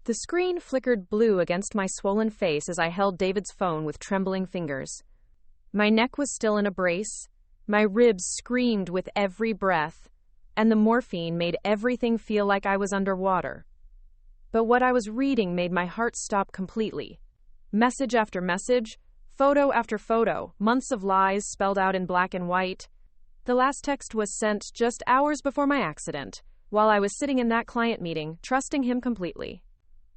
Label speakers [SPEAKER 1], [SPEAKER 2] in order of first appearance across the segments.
[SPEAKER 1] The screen flickered blue against my swollen face as I held David's phone with trembling fingers. My neck was still in a brace, my ribs screamed with every breath, and the morphine made everything feel like I was underwater. But what I was reading made my heart stop completely. Message after message, photo after photo, months of lies spelled out in black and white. The last text was sent just hours before my accident, while I was sitting in that client meeting, trusting him completely.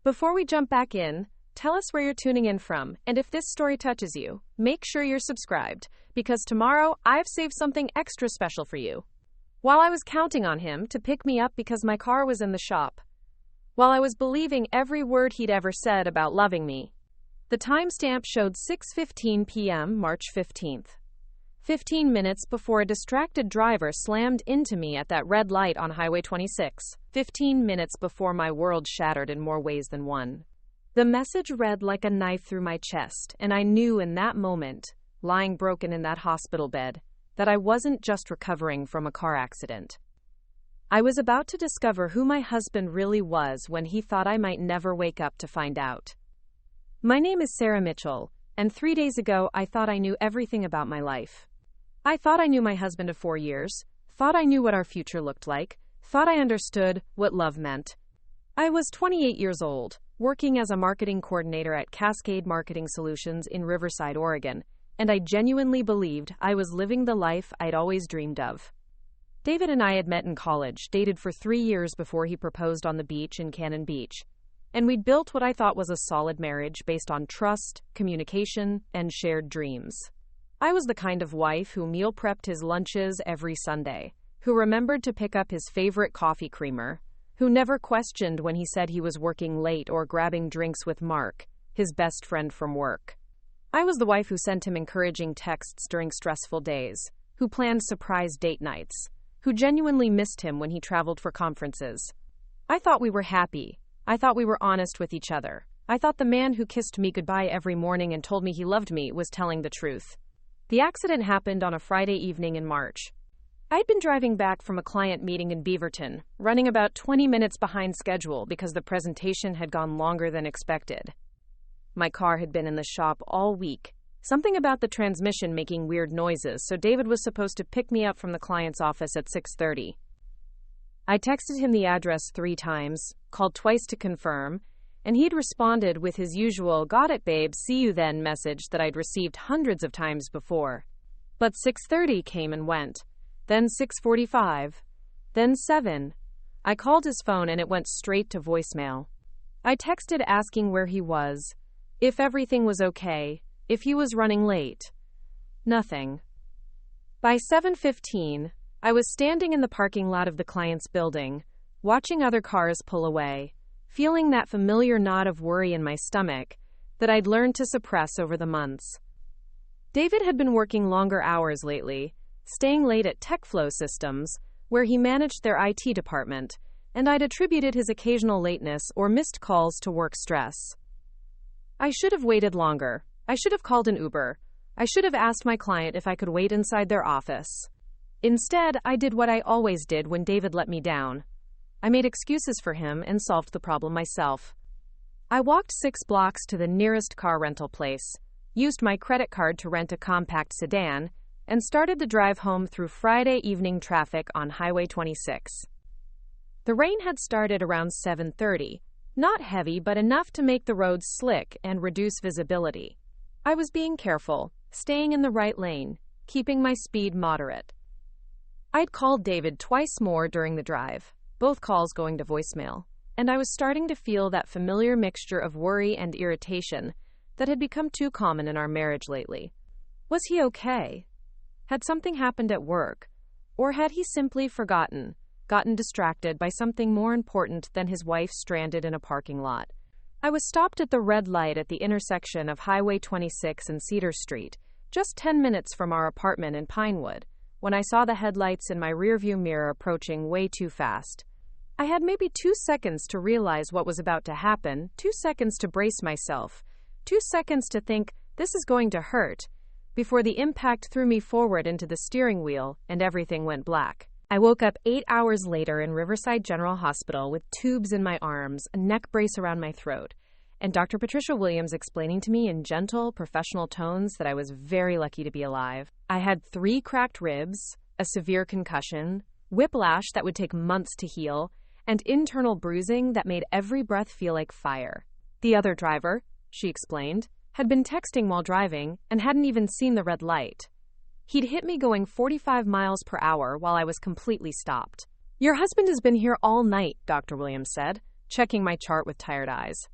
[SPEAKER 1] Before we jump back in, tell us where you're tuning in from, and if this story touches you, make sure you're subscribed, because tomorrow I've saved something extra special for you. While I was counting on him to pick me up because my car was in the shop, while I was believing every word he'd ever said about loving me, the timestamp showed 6:15 p.m., March 15th. 15 minutes before a distracted driver slammed into me at that red light on Highway 26. 15 minutes before my world shattered in more ways than one. The message read like a knife through my chest, and I knew in that moment, lying broken in that hospital bed, that I wasn't just recovering from a car accident. I was about to discover who my husband really was when he thought I might never wake up to find out. My name is Sarah Mitchell, and 3 days ago I thought I knew everything about my life. I thought I knew my husband of 4 years, thought I knew what our future looked like, thought I understood what love meant. I was 28 years old, working as a marketing coordinator at Cascade Marketing Solutions in Riverside, Oregon, and I genuinely believed I was living the life I'd always dreamed of. David and I had met in college, dated for 3 years before he proposed on the beach in Cannon Beach, and we'd built what I thought was a solid marriage based on trust, communication, and shared dreams. I was the kind of wife who meal prepped his lunches every Sunday, who remembered to pick up his favorite coffee creamer, who never questioned when he said he was working late or grabbing drinks with Mark, his best friend from work. I was the wife who sent him encouraging texts during stressful days, who planned surprise date nights, who genuinely missed him when he traveled for conferences. I thought we were happy. I thought we were honest with each other. I thought the man who kissed me goodbye every morning and told me he loved me was telling the truth. The accident happened on a Friday evening in March. I'd been driving back from a client meeting in Beaverton, running about 20 minutes behind schedule because the presentation had gone longer than expected. My car had been in the shop all week, something about the transmission making weird noises, so David was supposed to pick me up from the client's office at 6:30. I texted him the address 3 times, called twice to confirm, and he'd responded with his usual "got it babe, see you then" message that I'd received hundreds of times before. But 6:30 came and went, then 6:45, then 7. I called his phone and it went straight to voicemail. I texted asking where he was, if everything was okay, if he was running late. Nothing. By 7:15, I was standing in the parking lot of the client's building, watching other cars pull away, feeling that familiar knot of worry in my stomach that I'd learned to suppress over the months. David had been working longer hours lately, staying late at TechFlow Systems, where he managed their IT department, and I'd attributed his occasional lateness or missed calls to work stress. I should have waited longer. I should have called an Uber. I should have asked my client if I could wait inside their office. Instead, I did what I always did when David let me down. I made excuses for him and solved the problem myself. I walked 6 blocks to the nearest car rental place, used my credit card to rent a compact sedan, and started the drive home through Friday evening traffic on Highway 26. The rain had started around 7:30, not heavy but enough to make the roads slick and reduce visibility. I was being careful, staying in the right lane, keeping my speed moderate. I'd called David twice more during the drive, both calls going to voicemail, and I was starting to feel that familiar mixture of worry and irritation that had become too common in our marriage lately. Was he okay? Had something happened at work? Or had he simply gotten distracted by something more important than his wife stranded in a parking lot? I was stopped at the red light at the intersection of Highway 26 and Cedar Street, just 10 minutes from our apartment in Pinewood, when I saw the headlights in my rearview mirror approaching way too fast. I had maybe 2 seconds to realize what was about to happen, 2 seconds to brace myself, 2 seconds to think, this is going to hurt, before the impact threw me forward into the steering wheel and everything went black. I woke up 8 hours later in Riverside General Hospital with tubes in my arms, a neck brace around my throat, and Dr. Patricia Williams explaining to me in gentle, professional tones that I was very lucky to be alive. I had 3 cracked ribs, a severe concussion, whiplash that would take months to heal, and internal bruising that made every breath feel like fire. The other driver, she explained, had been texting while driving and hadn't even seen the red light. He'd hit me going 45 miles per hour while I was completely stopped. "Your husband has been here all night," Dr. Williams said, checking my chart with tired eyes.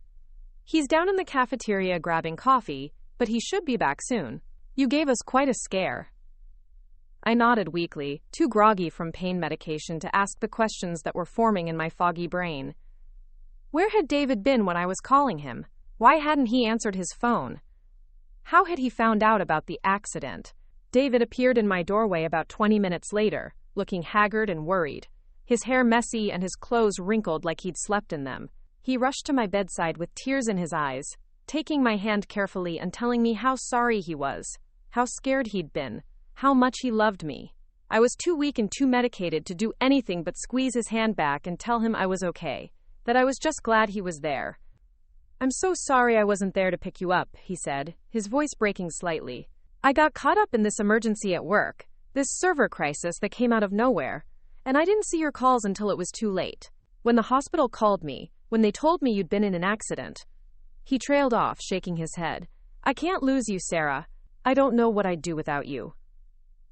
[SPEAKER 1] "He's down in the cafeteria grabbing coffee, but he should be back soon. You gave us quite a scare." I nodded weakly, too groggy from pain medication to ask the questions that were forming in my foggy brain. Where had David been when I was calling him? Why hadn't he answered his phone? How had he found out about the accident? David appeared in my doorway about 20 minutes later, looking haggard and worried, his hair messy and his clothes wrinkled like he'd slept in them. He rushed to my bedside with tears in his eyes, taking my hand carefully and telling me how sorry he was, how scared he'd been, how much he loved me. I was too weak and too medicated to do anything but squeeze his hand back and tell him I was okay, that I was just glad he was there. "I'm so sorry I wasn't there to pick you up," he said, his voice breaking slightly. "I got caught up in this emergency at work, this server crisis that came out of nowhere, and I didn't see your calls until it was too late. When the hospital called me, when they told me you'd been in an accident." He trailed off, shaking his head. "I can't lose you, Sarah. I don't know what I'd do without you."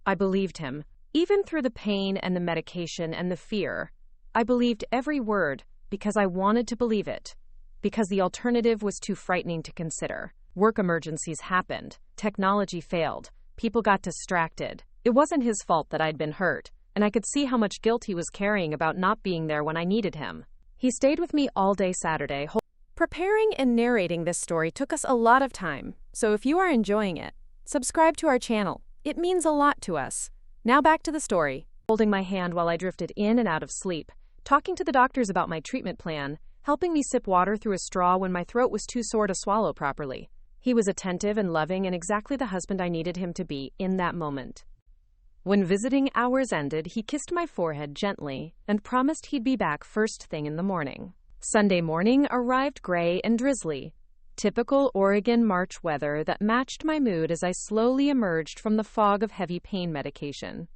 [SPEAKER 1] I believed him. Even through the pain and the medication and the fear, I believed every word because I wanted to believe it, because the alternative was too frightening to consider. Work emergencies happened. Technology failed. People got distracted. It wasn't his fault that I'd been hurt, and I could see how much guilt he was carrying about not being there when I needed him. He stayed with me all day Saturday. Preparing and narrating this story took us a lot of time, so if you are enjoying it, subscribe to our channel. It means a lot to us. Now back to the story. Holding my hand while I drifted in and out of sleep, talking to the doctors about my treatment plan, helping me sip water through a straw when my throat was too sore to swallow properly. He was attentive and loving and exactly the husband I needed him to be in that moment. When visiting hours ended, he kissed my forehead gently and promised he'd be back first thing in the morning. Sunday morning arrived gray and drizzly. Typical Oregon March weather that matched my mood as I slowly emerged from the fog of heavy pain medication.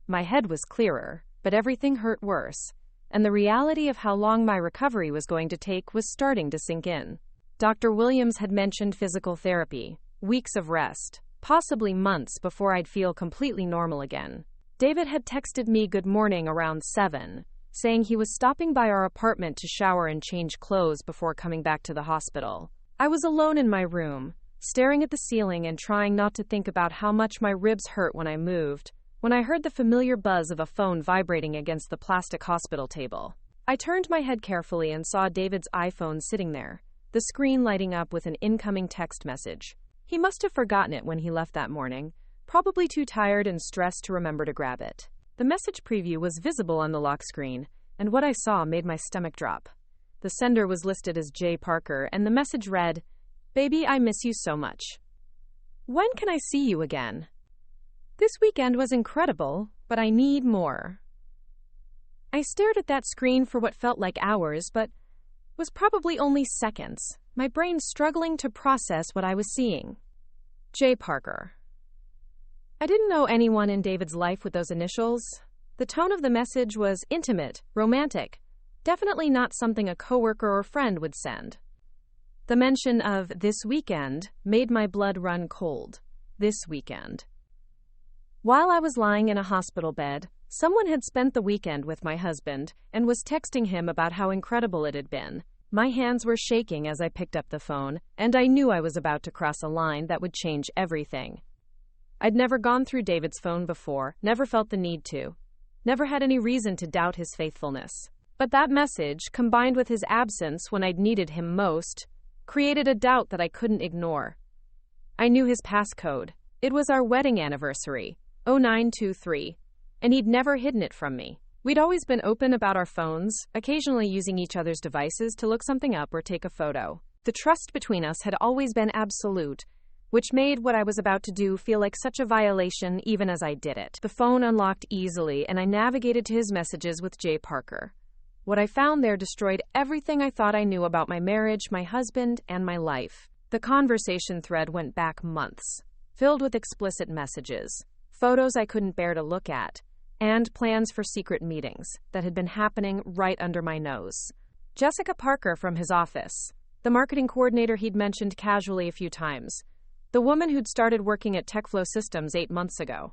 [SPEAKER 1] My head was clearer, but everything hurt worse, and the reality of how long my recovery was going to take was starting to sink in. Dr. Williams had mentioned physical therapy, weeks of rest, possibly months before I'd feel completely normal again. David had texted me good morning around 7, saying he was stopping by our apartment to shower and change clothes before coming back to the hospital. I was alone in my room, staring at the ceiling and trying not to think about how much my ribs hurt when I moved, when I heard the familiar buzz of a phone vibrating against the plastic hospital table. I turned my head carefully and saw David's iPhone sitting there, the screen lighting up with an incoming text message. He must have forgotten it when he left that morning, probably too tired and stressed to remember to grab it. The message preview was visible on the lock screen, and what I saw made my stomach drop. The sender was listed as J. Parker, and the message read, "Baby, I miss you so much. When can I see you again? This weekend was incredible, but I need more." I stared at that screen for what felt like hours, but was probably only seconds, my brain struggling to process what I was seeing. J. Parker. I didn't know anyone in David's life with those initials. The tone of the message was intimate, romantic, definitely not something a coworker or friend would send. The mention of "this weekend" made my blood run cold. This weekend. While I was lying in a hospital bed, someone had spent the weekend with my husband and was texting him about how incredible it had been. My hands were shaking as I picked up the phone, and I knew I was about to cross a line that would change everything. I'd never gone through David's phone before, never felt the need to, never had any reason to doubt his faithfulness. But that message, combined with his absence when I'd needed him most, created a doubt that I couldn't ignore. I knew his passcode. It was our wedding anniversary, 0923, and he'd never hidden it from me. We'd always been open about our phones, occasionally using each other's devices to look something up or take a photo. The trust between us had always been absolute, which made what I was about to do feel like such a violation even as I did it. The phone unlocked easily, and I navigated to his messages with Jay Parker. What I found there destroyed everything I thought I knew about my marriage, my husband, and my life. The conversation thread went back months, filled with explicit messages, photos I couldn't bear to look at, and plans for secret meetings that had been happening right under my nose. Jessica Parker from his office, the marketing coordinator he'd mentioned casually a few times, the woman who'd started working at TechFlow Systems 8 months ago.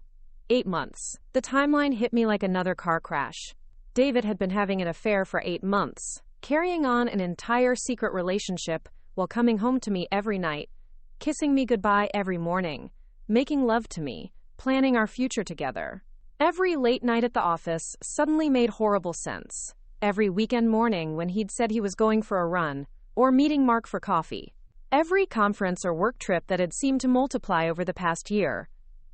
[SPEAKER 1] 8 months. The timeline hit me like another car crash. David had been having an affair for 8 months, carrying on an entire secret relationship while coming home to me every night, kissing me goodbye every morning, making love to me, planning our future together. Every late night at the office suddenly made horrible sense. Every weekend morning when he'd said he was going for a run, or meeting Mark for coffee. Every conference or work trip that had seemed to multiply over the past year.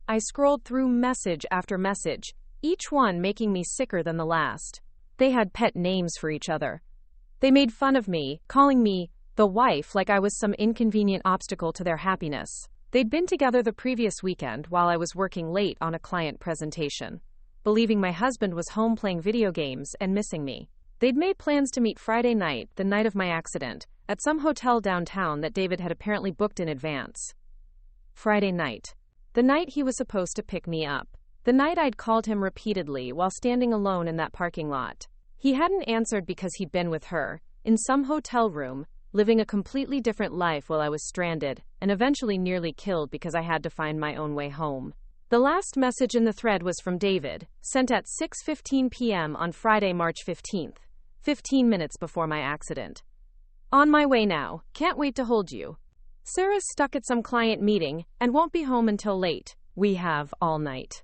[SPEAKER 1] I scrolled through message after message, each one making me sicker than the last. They had pet names for each other. They made fun of me, calling me the wife like I was some inconvenient obstacle to their happiness. They'd been together the previous weekend while I was working late on a client presentation, believing my husband was home playing video games and missing me. They'd made plans to meet Friday night, the night of my accident, at some hotel downtown that David had apparently booked in advance. Friday night. The night he was supposed to pick me up. The night I'd called him repeatedly while standing alone in that parking lot. He hadn't answered because he'd been with her, in some hotel room, living a completely different life while I was stranded, and eventually nearly killed because I had to find my own way home. The last message in the thread was from David, sent at 6:15 p.m. on Friday, March 15th, 15 minutes before my accident. On my way now, can't wait to hold you. Sarah's stuck at some client meeting and won't be home until late. We have all night.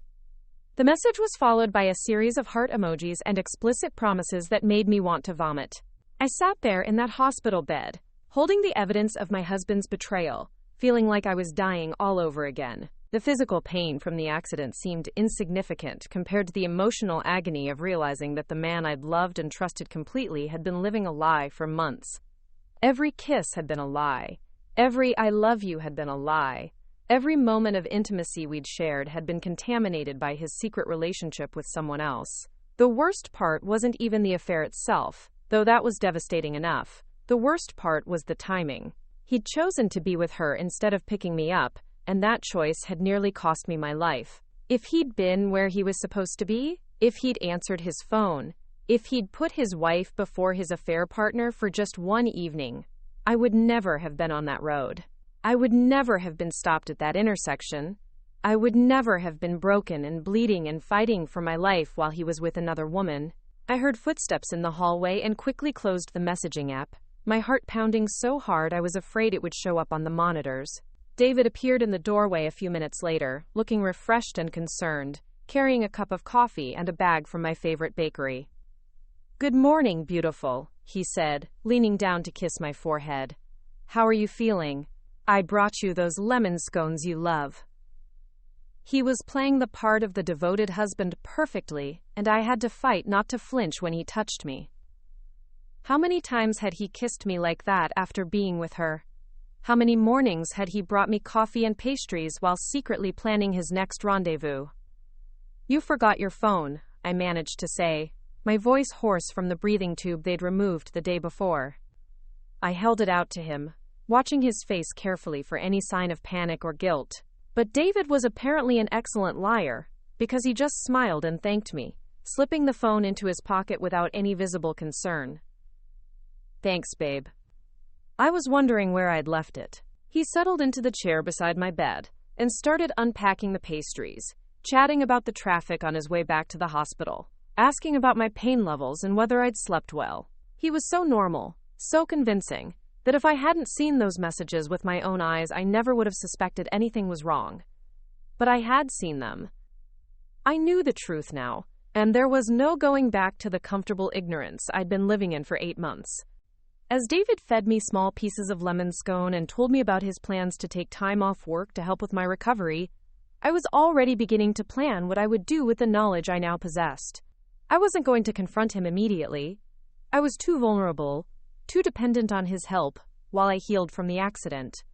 [SPEAKER 1] The message was followed by a series of heart emojis and explicit promises that made me want to vomit. I sat there in that hospital bed, holding the evidence of my husband's betrayal, feeling like I was dying all over again. The physical pain from the accident seemed insignificant compared to the emotional agony of realizing that the man I'd loved and trusted completely had been living a lie for months. Every kiss had been a lie. Every I love you had been a lie. Every moment of intimacy we'd shared had been contaminated by his secret relationship with someone else. The worst part wasn't even the affair itself, though that was devastating enough. The worst part was the timing. He'd chosen to be with her instead of picking me up, and that choice had nearly cost me my life. If he'd been where he was supposed to be, if he'd answered his phone, if he'd put his wife before his affair partner for just one evening, I would never have been on that road. I would never have been stopped at that intersection. I would never have been broken and bleeding and fighting for my life while he was with another woman. I heard footsteps in the hallway and quickly closed the messaging app, my heart pounding so hard I was afraid it would show up on the monitors. David appeared in the doorway a few minutes later, looking refreshed and concerned, carrying a cup of coffee and a bag from my favorite bakery. "Good morning, beautiful," he said, leaning down to kiss my forehead. "How are you feeling? I brought you those lemon scones you love." He was playing the part of the devoted husband perfectly, and I had to fight not to flinch when he touched me. How many times had he kissed me like that after being with her? How many mornings had he brought me coffee and pastries while secretly planning his next rendezvous? "You forgot your phone," I managed to say, my voice hoarse from the breathing tube they'd removed the day before. I held it out to him, watching his face carefully for any sign of panic or guilt. But David was apparently an excellent liar, because he just smiled and thanked me, slipping the phone into his pocket without any visible concern. "Thanks, babe." I was wondering where I'd left it. He settled into the chair beside my bed and started unpacking the pastries, chatting about the traffic on his way back to the hospital, asking about my pain levels and whether I'd slept well. He was so normal, so convincing, that if I hadn't seen those messages with my own eyes, I never would have suspected anything was wrong. But I had seen them. I knew the truth now, and there was no going back to the comfortable ignorance I'd been living in for 8 months. As David fed me small pieces of lemon scone and told me about his plans to take time off work to help with my recovery, I was already beginning to plan what I would do with the knowledge I now possessed. I wasn't going to confront him immediately. I was too vulnerable, too dependent on his help, while I healed from the accident.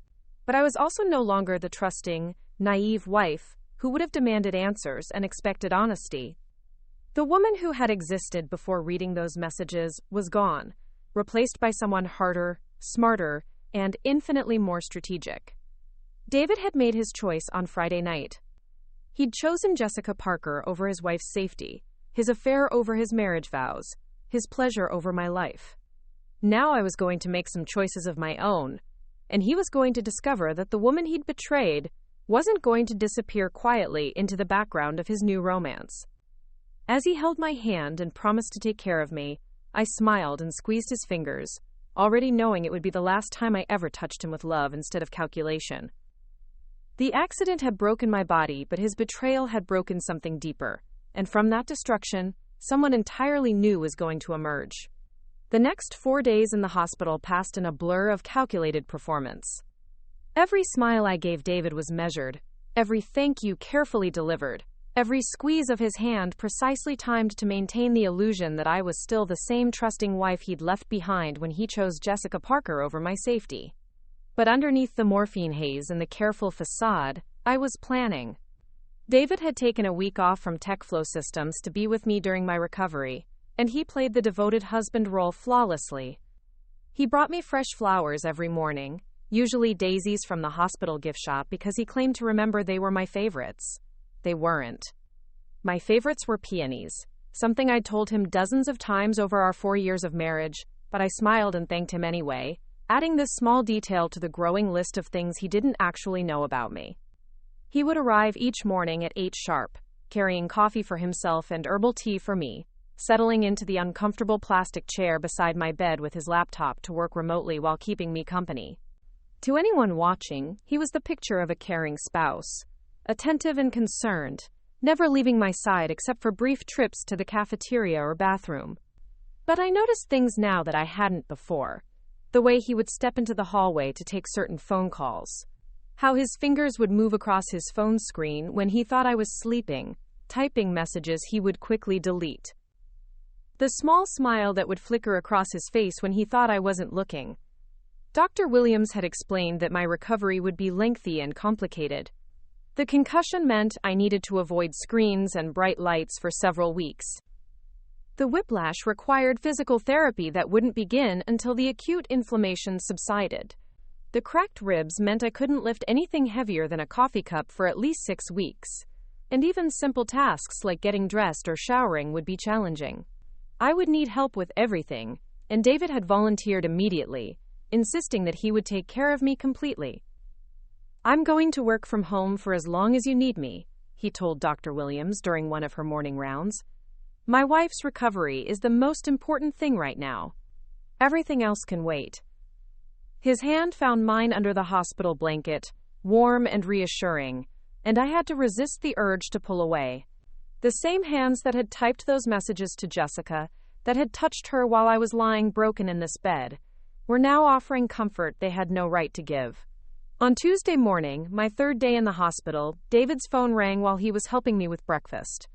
[SPEAKER 1] But I was also no longer the trusting, naive wife who would have demanded answers and expected honesty. The woman who had existed before reading those messages was gone, replaced by someone harder, smarter, and infinitely more strategic. David had made his choice on Friday night. He'd chosen Jessica Parker over his wife's safety, his affair over his marriage vows, his pleasure over my life. Now I was going to make some choices of my own, and he was going to discover that the woman he'd betrayed wasn't going to disappear quietly into the background of his new romance. As he held my hand and promised to take care of me, I smiled and squeezed his fingers, already knowing it would be the last time I ever touched him with love instead of calculation. The accident had broken my body, but his betrayal had broken something deeper, and from that destruction, someone entirely new was going to emerge. The next 4 days in the hospital passed in a blur of calculated performance. Every smile I gave David was measured, every thank you carefully delivered, every squeeze of his hand precisely timed to maintain the illusion that I was still the same trusting wife he'd left behind when he chose Jessica Parker over my safety. But underneath the morphine haze and the careful facade, I was planning. David had taken a week off from TechFlow Systems to be with me during my recovery, and he played the devoted husband role flawlessly. He brought me fresh flowers every morning, usually daisies from the hospital gift shop, because he claimed to remember they were my favorites. They weren't. My favorites were peonies, something I'd told him dozens of times over our 4 years of marriage, but I smiled and thanked him anyway, adding this small detail to the growing list of things he didn't actually know about me. He would arrive each morning at 8 sharp, carrying coffee for himself and herbal tea for me, settling into the uncomfortable plastic chair beside my bed with his laptop to work remotely while keeping me company. To anyone watching, he was the picture of a caring spouse, attentive and concerned, never leaving my side except for brief trips to the cafeteria or bathroom. But I noticed things now that I hadn't before. The way he would step into the hallway to take certain phone calls. How his fingers would move across his phone screen when he thought I was sleeping, typing messages he would quickly delete. The small smile that would flicker across his face when he thought I wasn't looking. Dr. Williams had explained that my recovery would be lengthy and complicated. The concussion meant I needed to avoid screens and bright lights for several weeks. The whiplash required physical therapy that wouldn't begin until the acute inflammation subsided. The cracked ribs meant I couldn't lift anything heavier than a coffee cup for at least 6 weeks. And even simple tasks like getting dressed or showering would be challenging. I would need help with everything, and David had volunteered immediately, insisting that he would take care of me completely. "I'm going to work from home for as long as you need me," he told Dr. Williams during one of her morning rounds. "My wife's recovery is the most important thing right now. Everything else can wait." His hand found mine under the hospital blanket, warm and reassuring, and I had to resist the urge to pull away. The same hands that had typed those messages to Jessica, that had touched her while I was lying broken in this bed, were now offering comfort they had no right to give. On Tuesday morning, my 3rd day in the hospital, David's phone rang while he was helping me with breakfast.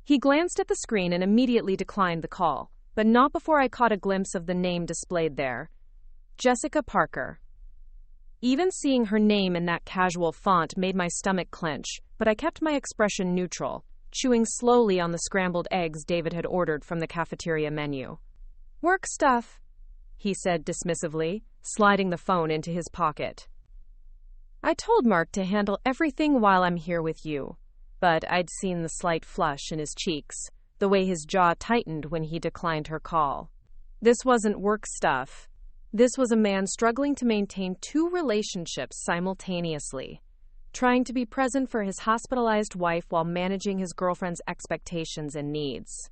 [SPEAKER 1] He glanced at the screen and immediately declined the call, but not before I caught a glimpse of the name displayed there. Jessica Parker. Even seeing her name in that casual font made my stomach clench, but I kept my expression neutral, chewing slowly on the scrambled eggs David had ordered from the cafeteria menu. "Work stuff," he said dismissively, sliding the phone into his pocket. "I told Mark to handle everything while I'm here with you," but I'd seen the slight flush in his cheeks, the way his jaw tightened when he declined her call. This wasn't work stuff. This was a man struggling to maintain 2 relationships simultaneously, trying to be present for his hospitalized wife while managing his girlfriend's expectations and needs.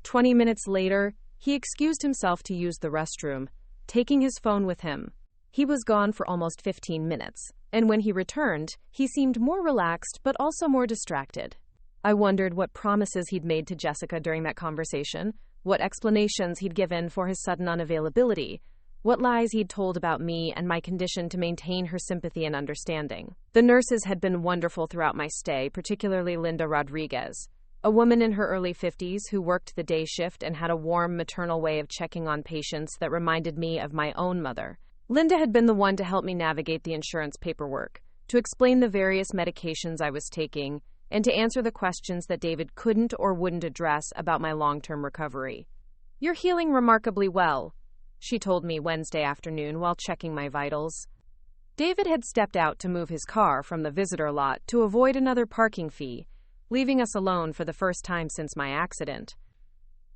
[SPEAKER 1] 20 minutes later, he excused himself to use the restroom, taking his phone with him. He was gone for almost 15 minutes, and when he returned, he seemed more relaxed but also more distracted. I wondered what promises he'd made to Jessica during that conversation, what explanations he'd given for his sudden unavailability, what lies he'd told about me and my condition to maintain her sympathy and understanding. The nurses had been wonderful throughout my stay, particularly Linda Rodriguez, a woman in her early 50s who worked the day shift and had a warm maternal way of checking on patients that reminded me of my own mother, Linda had been the one to help me navigate the insurance paperwork, to explain the various medications I was taking, and to answer the questions that David couldn't or wouldn't address about my long-term recovery. "You're healing remarkably well," she told me Wednesday afternoon while checking my vitals. David had stepped out to move his car from the visitor lot to avoid another parking fee, leaving us alone for the first time since my accident.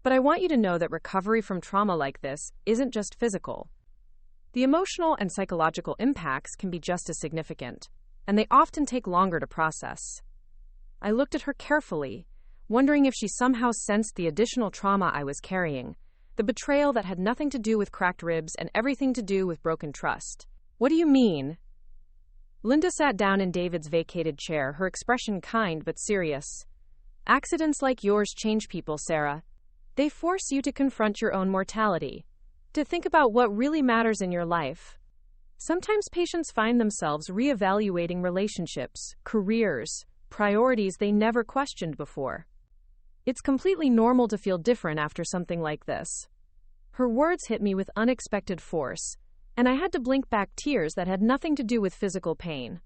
[SPEAKER 1] But I want you to know that recovery from trauma like this isn't just physical. The emotional and psychological impacts can be just as significant, and they often take longer to process. I looked at her carefully, wondering if she somehow sensed the additional trauma I was carrying, the betrayal that had nothing to do with cracked ribs and everything to do with broken trust. "What do you mean?" Linda sat down in David's vacated chair, her expression kind but serious. "Accidents like yours change people, Sarah. They force you to confront your own mortality, to think about what really matters in your life. Sometimes patients find themselves reevaluating relationships, careers, priorities they never questioned before. It's completely normal to feel different after something like this." Her words hit me with unexpected force, and I had to blink back tears that had nothing to do with physical pain.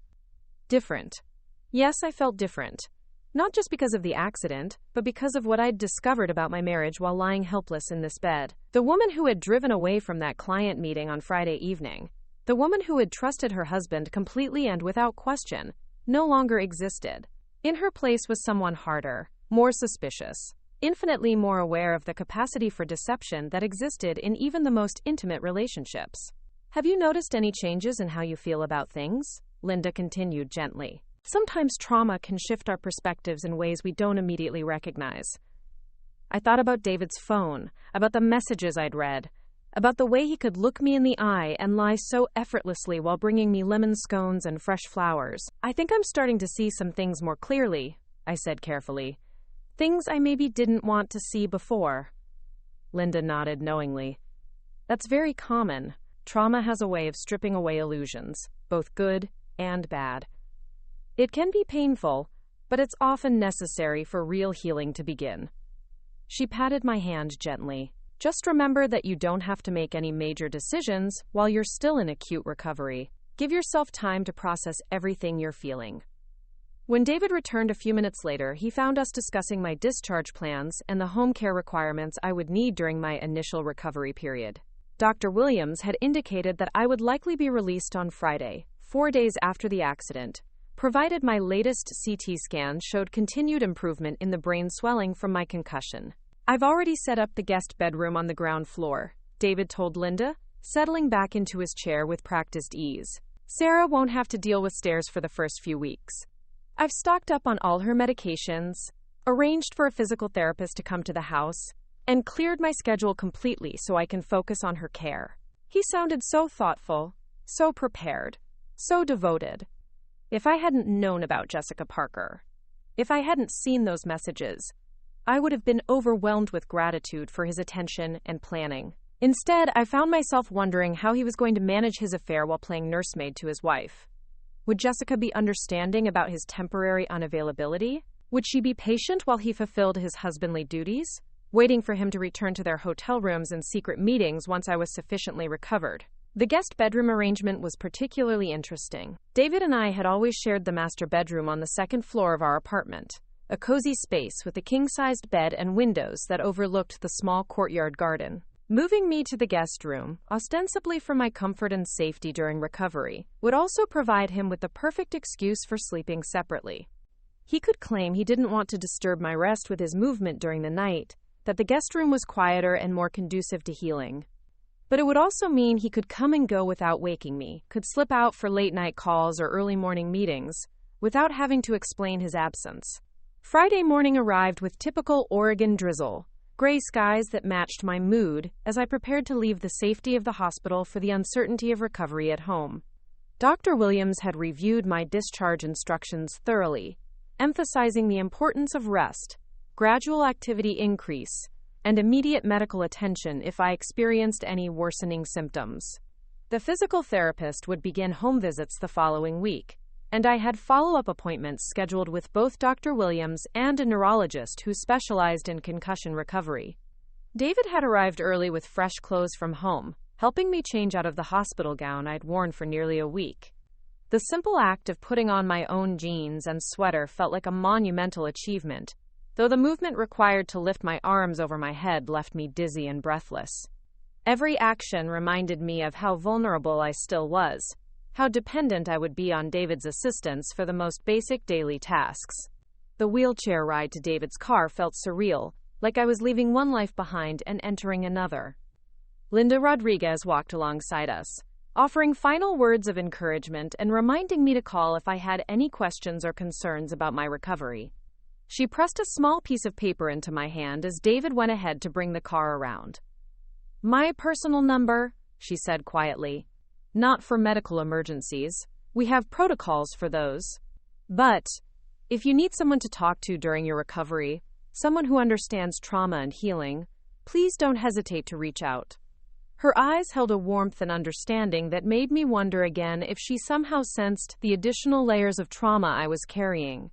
[SPEAKER 1] Different. Yes, I felt different. Not just because of the accident, but because of what I'd discovered about my marriage while lying helpless in this bed. The woman who had driven away from that client meeting on Friday evening, the woman who had trusted her husband completely and without question, no longer existed. In her place was someone harder, more suspicious, infinitely more aware of the capacity for deception that existed in even the most intimate relationships. "Have you noticed any changes in how you feel about things?" Linda continued gently. "Sometimes trauma can shift our perspectives in ways we don't immediately recognize." I thought about David's phone, about the messages I'd read, about the way he could look me in the eye and lie so effortlessly while bringing me lemon scones and fresh flowers. "I think I'm starting to see some things more clearly," I said carefully. "Things I maybe didn't want to see before." Linda nodded knowingly. "That's very common. Trauma has a way of stripping away illusions, both good and bad. It can be painful, but it's often necessary for real healing to begin." She patted my hand gently. "Just remember that you don't have to make any major decisions while you're still in acute recovery. Give yourself time to process everything you're feeling." When David returned a few minutes later, he found us discussing my discharge plans and the home care requirements I would need during my initial recovery period. Dr. Williams had indicated that I would likely be released on Friday, 4 days after the accident, provided my latest CT scan showed continued improvement in the brain swelling from my concussion. "I've already set up the guest bedroom on the ground floor," David told Linda, settling back into his chair with practiced ease. "Sarah won't have to deal with stairs for the first few weeks. I've stocked up on all her medications, arranged for a physical therapist to come to the house, and cleared my schedule completely so I can focus on her care." He sounded so thoughtful, so prepared, so devoted. If I hadn't known about Jessica Parker, if I hadn't seen those messages, I would have been overwhelmed with gratitude for his attention and planning. Instead, I found myself wondering how he was going to manage his affair while playing nursemaid to his wife. Would Jessica be understanding about his temporary unavailability? Would she be patient while he fulfilled his husbandly duties, waiting for him to return to their hotel rooms and secret meetings once I was sufficiently recovered? The guest bedroom arrangement was particularly interesting. David and I had always shared the master bedroom on the second floor of our apartment, a cozy space with a king-sized bed and windows that overlooked the small courtyard garden. Moving me to the guest room, ostensibly for my comfort and safety during recovery, would also provide him with the perfect excuse for sleeping separately. He could claim he didn't want to disturb my rest with his movement during the night, that the guest room was quieter and more conducive to healing. But it would also mean he could come and go without waking me, could slip out for late-night calls or early morning meetings, without having to explain his absence. Friday morning arrived with typical Oregon drizzle, gray skies that matched my mood as I prepared to leave the safety of the hospital for the uncertainty of recovery at home. Dr. Williams had reviewed my discharge instructions thoroughly, emphasizing the importance of rest, gradual activity increase, and immediate medical attention if I experienced any worsening symptoms. The physical therapist would begin home visits the following week, and I had follow-up appointments scheduled with both Dr. Williams and a neurologist who specialized in concussion recovery. David had arrived early with fresh clothes from home, helping me change out of the hospital gown I'd worn for nearly a week. The simple act of putting on my own jeans and sweater felt like a monumental achievement, though the movement required to lift my arms over my head left me dizzy and breathless. Every action reminded me of how vulnerable I still was, how dependent I would be on David's assistance for the most basic daily tasks. The wheelchair ride to David's car felt surreal, like I was leaving one life behind and entering another. Linda Rodriguez walked alongside us, offering final words of encouragement and reminding me to call if I had any questions or concerns about my recovery. She pressed a small piece of paper into my hand as David went ahead to bring the car around. "My personal number," she said quietly. "Not for medical emergencies. We have protocols for those. But if you need someone to talk to during your recovery, someone who understands trauma and healing, please don't hesitate to reach out." Her eyes held a warmth and understanding that made me wonder again if she somehow sensed the additional layers of trauma I was carrying.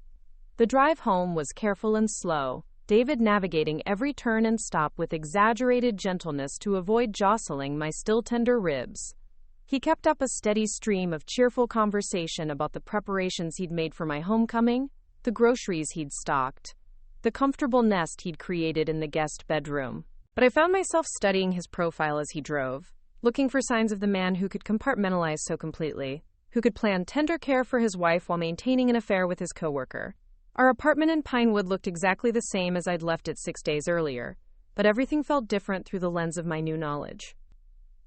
[SPEAKER 1] The drive home was careful and slow, David navigating every turn and stop with exaggerated gentleness to avoid jostling my still tender ribs. He kept up a steady stream of cheerful conversation about the preparations he'd made for my homecoming, the groceries he'd stocked, the comfortable nest he'd created in the guest bedroom. But I found myself studying his profile as he drove, looking for signs of the man who could compartmentalize so completely, who could plan tender care for his wife while maintaining an affair with his coworker. Our apartment in Pinewood looked exactly the same as I'd left it 6 days earlier, but everything felt different through the lens of my new knowledge.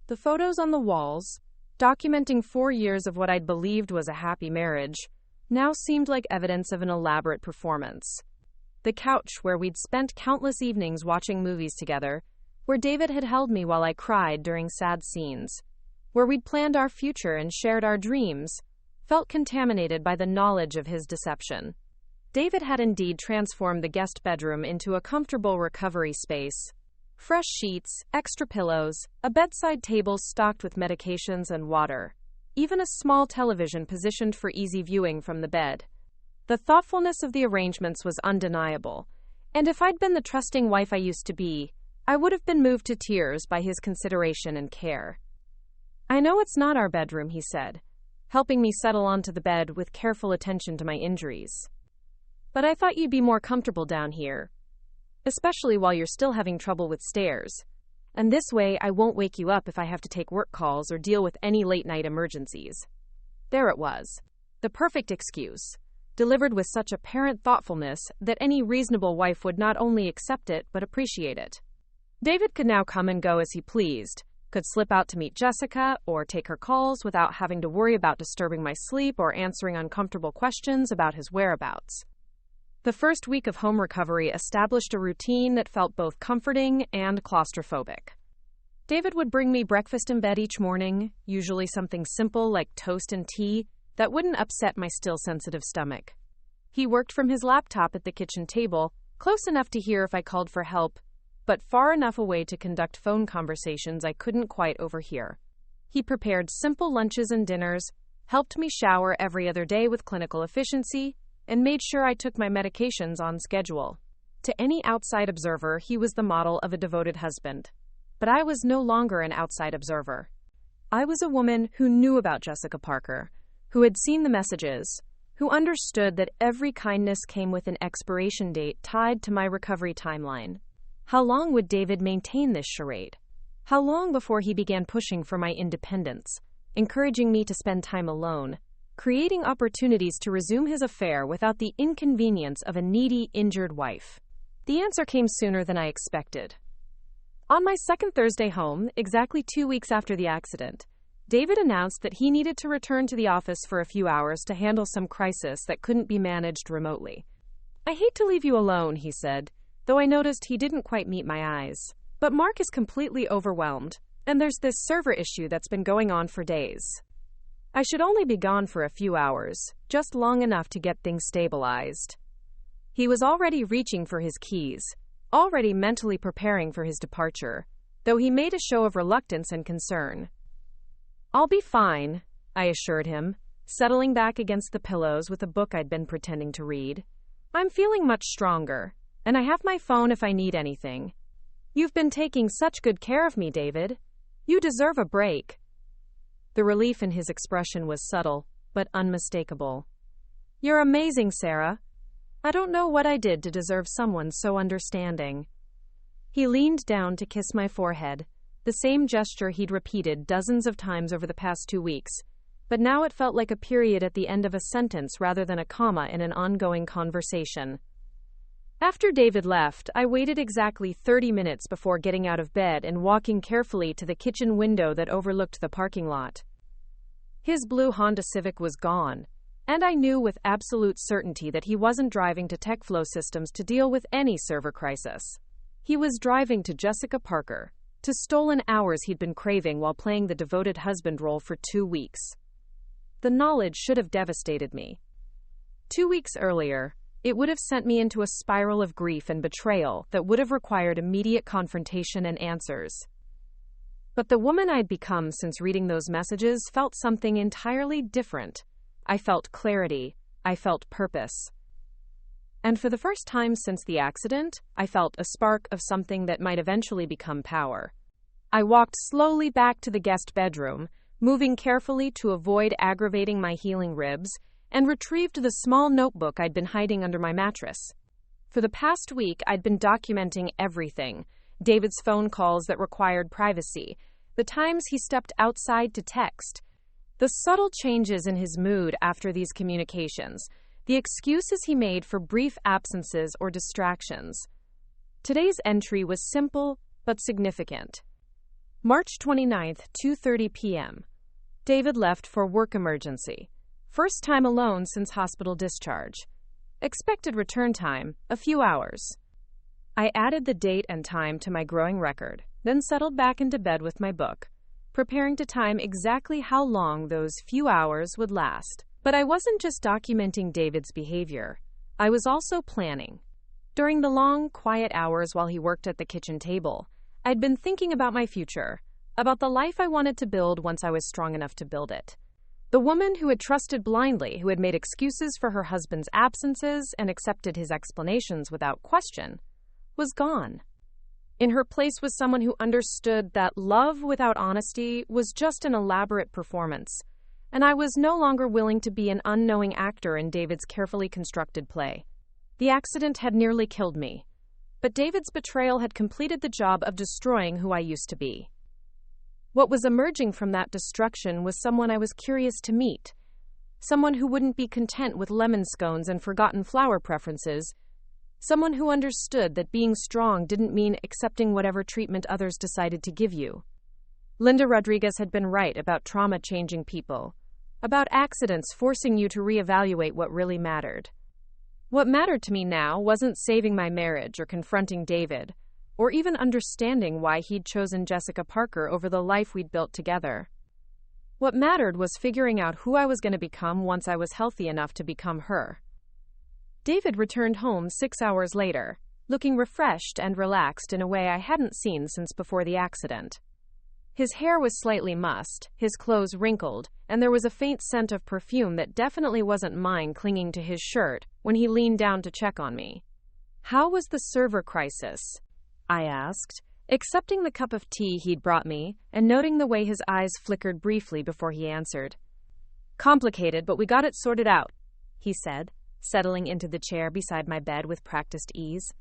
[SPEAKER 1] The photos on the walls, documenting 4 years of what I'd believed was a happy marriage, now seemed like evidence of an elaborate performance. The couch where we'd spent countless evenings watching movies together, where David had held me while I cried during sad scenes, where we'd planned our future and shared our dreams, felt contaminated by the knowledge of his deception. David had indeed transformed the guest bedroom into a comfortable recovery space. Fresh sheets, extra pillows, a bedside table stocked with medications and water, even a small television positioned for easy viewing from the bed. The thoughtfulness of the arrangements was undeniable, and if I'd been the trusting wife I used to be, I would have been moved to tears by his consideration and care. "I know it's not our bedroom," he said, helping me settle onto the bed with careful attention to my injuries. "But I thought you'd be more comfortable down here, especially while you're still having trouble with stairs. And this way I won't wake you up if I have to take work calls or deal with any late-night emergencies." There it was, the perfect excuse, delivered with such apparent thoughtfulness that any reasonable wife would not only accept it but appreciate it. David could now come and go as he pleased, could slip out to meet Jessica or take her calls without having to worry about disturbing my sleep or answering uncomfortable questions about his whereabouts. The first week of home recovery established a routine that felt both comforting and claustrophobic. David would bring me breakfast in bed each morning, usually something simple like toast and tea that wouldn't upset my still sensitive stomach. He worked from his laptop at the kitchen table, close enough to hear if I called for help, but far enough away to conduct phone conversations I couldn't quite overhear. He prepared simple lunches and dinners, helped me shower every other day with clinical efficiency, and made sure I took my medications on schedule. To any outside observer, he was the model of a devoted husband. But I was no longer an outside observer. I was a woman who knew about Jessica Parker, who had seen the messages, who understood that every kindness came with an expiration date tied to my recovery timeline. How long would David maintain this charade? How long before he began pushing for my independence, encouraging me to spend time alone, creating opportunities to resume his affair without the inconvenience of a needy, injured wife? The answer came sooner than I expected. On my second Thursday home, exactly 2 weeks after the accident, David announced that he needed to return to the office for a few hours to handle some crisis that couldn't be managed remotely. "I hate to leave you alone," he said, though I noticed he didn't quite meet my eyes. "But Mark is completely overwhelmed, and there's this server issue that's been going on for days. I should only be gone for a few hours, just long enough to get things stabilized." He was already reaching for his keys, already mentally preparing for his departure, though he made a show of reluctance and concern. "I'll be fine," I assured him, settling back against the pillows with a book I'd been pretending to read. "I'm feeling much stronger, and I have my phone if I need anything." "You've been taking such good care of me, David. You deserve a break." The relief in his expression was subtle, but unmistakable. "You're amazing, Sarah. I don't know what I did to deserve someone so understanding." He leaned down to kiss my forehead, the same gesture he'd repeated dozens of times over the past 2 weeks, but now it felt like a period at the end of a sentence rather than a comma in an ongoing conversation. After David left, I waited exactly 30 minutes before getting out of bed and walking carefully to the kitchen window that overlooked the parking lot. His blue Honda Civic was gone, and I knew with absolute certainty that he wasn't driving to TechFlow Systems to deal with any server crisis. He was driving to Jessica Parker, to stolen hours he'd been craving while playing the devoted husband role for 2 weeks. The knowledge should have devastated me. 2 weeks earlier, it would have sent me into a spiral of grief and betrayal that would have required immediate confrontation and answers. But the woman I'd become since reading those messages felt something entirely different. I felt clarity. I felt purpose. And for the first time since the accident, I felt a spark of something that might eventually become power. I walked slowly back to the guest bedroom, moving carefully to avoid aggravating my healing ribs, and retrieved the small notebook I'd been hiding under my mattress. For the past week, I'd been documenting everything: David's phone calls that required privacy, the times he stepped outside to text, the subtle changes in his mood after these communications, the excuses he made for brief absences or distractions. Today's entry was simple but significant. March 29th, 2:30 p.m. David left for work emergency. First time alone since hospital discharge. Expected return time, a few hours. I added the date and time to my growing record, then settled back into bed with my book, preparing to time exactly how long those few hours would last. But I wasn't just documenting David's behavior. I was also planning. During the long, quiet hours while he worked at the kitchen table, I'd been thinking about my future, about the life I wanted to build once I was strong enough to build it. The woman who had trusted blindly, who had made excuses for her husband's absences and accepted his explanations without question, was gone. In her place was someone who understood that love without honesty was just an elaborate performance, and I was no longer willing to be an unknowing actor in David's carefully constructed play. The accident had nearly killed me, but David's betrayal had completed the job of destroying who I used to be. What was emerging from that destruction was someone I was curious to meet, someone who wouldn't be content with lemon scones and forgotten flower preferences, someone who understood that being strong didn't mean accepting whatever treatment others decided to give you. Linda Rodriguez had been right about trauma changing people, about accidents forcing you to reevaluate what really mattered. What mattered to me now wasn't saving my marriage or confronting David, or even understanding why he'd chosen Jessica Parker over the life we'd built together. What mattered was figuring out who I was going to become once I was healthy enough to become her. David returned home 6 hours later, looking refreshed and relaxed in a way I hadn't seen since before the accident. His hair was slightly mussed, his clothes wrinkled, and there was a faint scent of perfume that definitely wasn't mine clinging to his shirt when he leaned down to check on me. "How was the server crisis?" I asked, accepting the cup of tea he'd brought me and noting the way his eyes flickered briefly before he answered. "Complicated, but we got it sorted out," he said, settling into the chair beside my bed with practiced ease.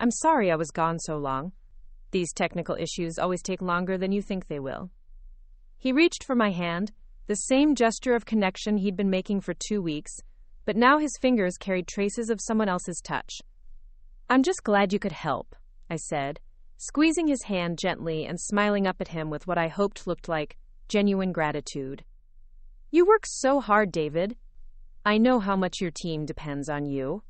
[SPEAKER 1] "I'm sorry I was gone so long. These technical issues always take longer than you think they will." He reached for my hand, the same gesture of connection he'd been making for 2 weeks, but now his fingers carried traces of someone else's touch. "I'm just glad you could help," I said, squeezing his hand gently and smiling up at him with what I hoped looked like genuine gratitude. "You work so hard, David. I know how much your team depends on you."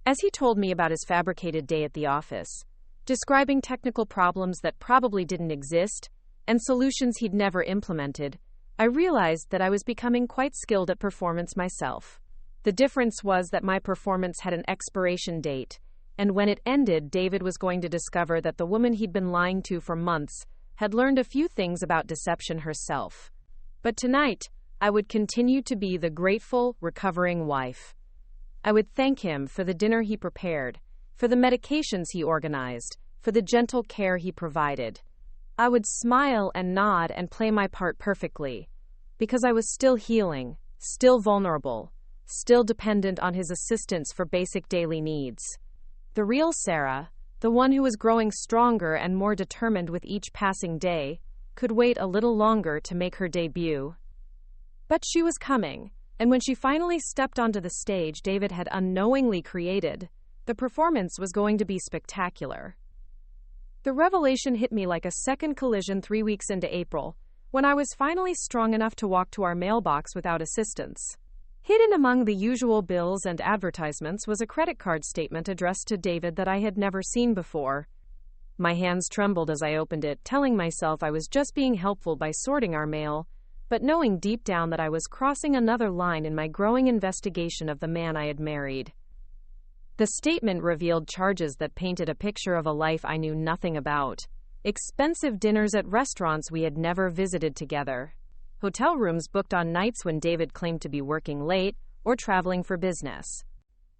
[SPEAKER 1] As he told me about his fabricated day at the office, describing technical problems that probably didn't exist and solutions he'd never implemented, I realized that I was becoming quite skilled at performance myself. The difference was that my performance had an expiration date, and when it ended, David was going to discover that the woman he'd been lying to for months had learned a few things about deception herself. But tonight, I would continue to be the grateful, recovering wife. I would thank him for the dinner he prepared, for the medications he organized, for the gentle care he provided. I would smile and nod and play my part perfectly, because I was still healing, still vulnerable, still dependent on his assistance for basic daily needs. The real Sarah, the one who was growing stronger and more determined with each passing day, could wait a little longer to make her debut. But she was coming, and when she finally stepped onto the stage David had unknowingly created, the performance was going to be spectacular. The revelation hit me like a second collision 3 weeks into April, when I was finally strong enough to walk to our mailbox without assistance. Hidden among the usual bills and advertisements was a credit card statement addressed to David that I had never seen before. My hands trembled as I opened it, telling myself I was just being helpful by sorting our mail, but knowing deep down that I was crossing another line in my growing investigation of the man I had married. The statement revealed charges that painted a picture of a life I knew nothing about. Expensive dinners at restaurants we had never visited together. Hotel rooms booked on nights when David claimed to be working late or traveling for business.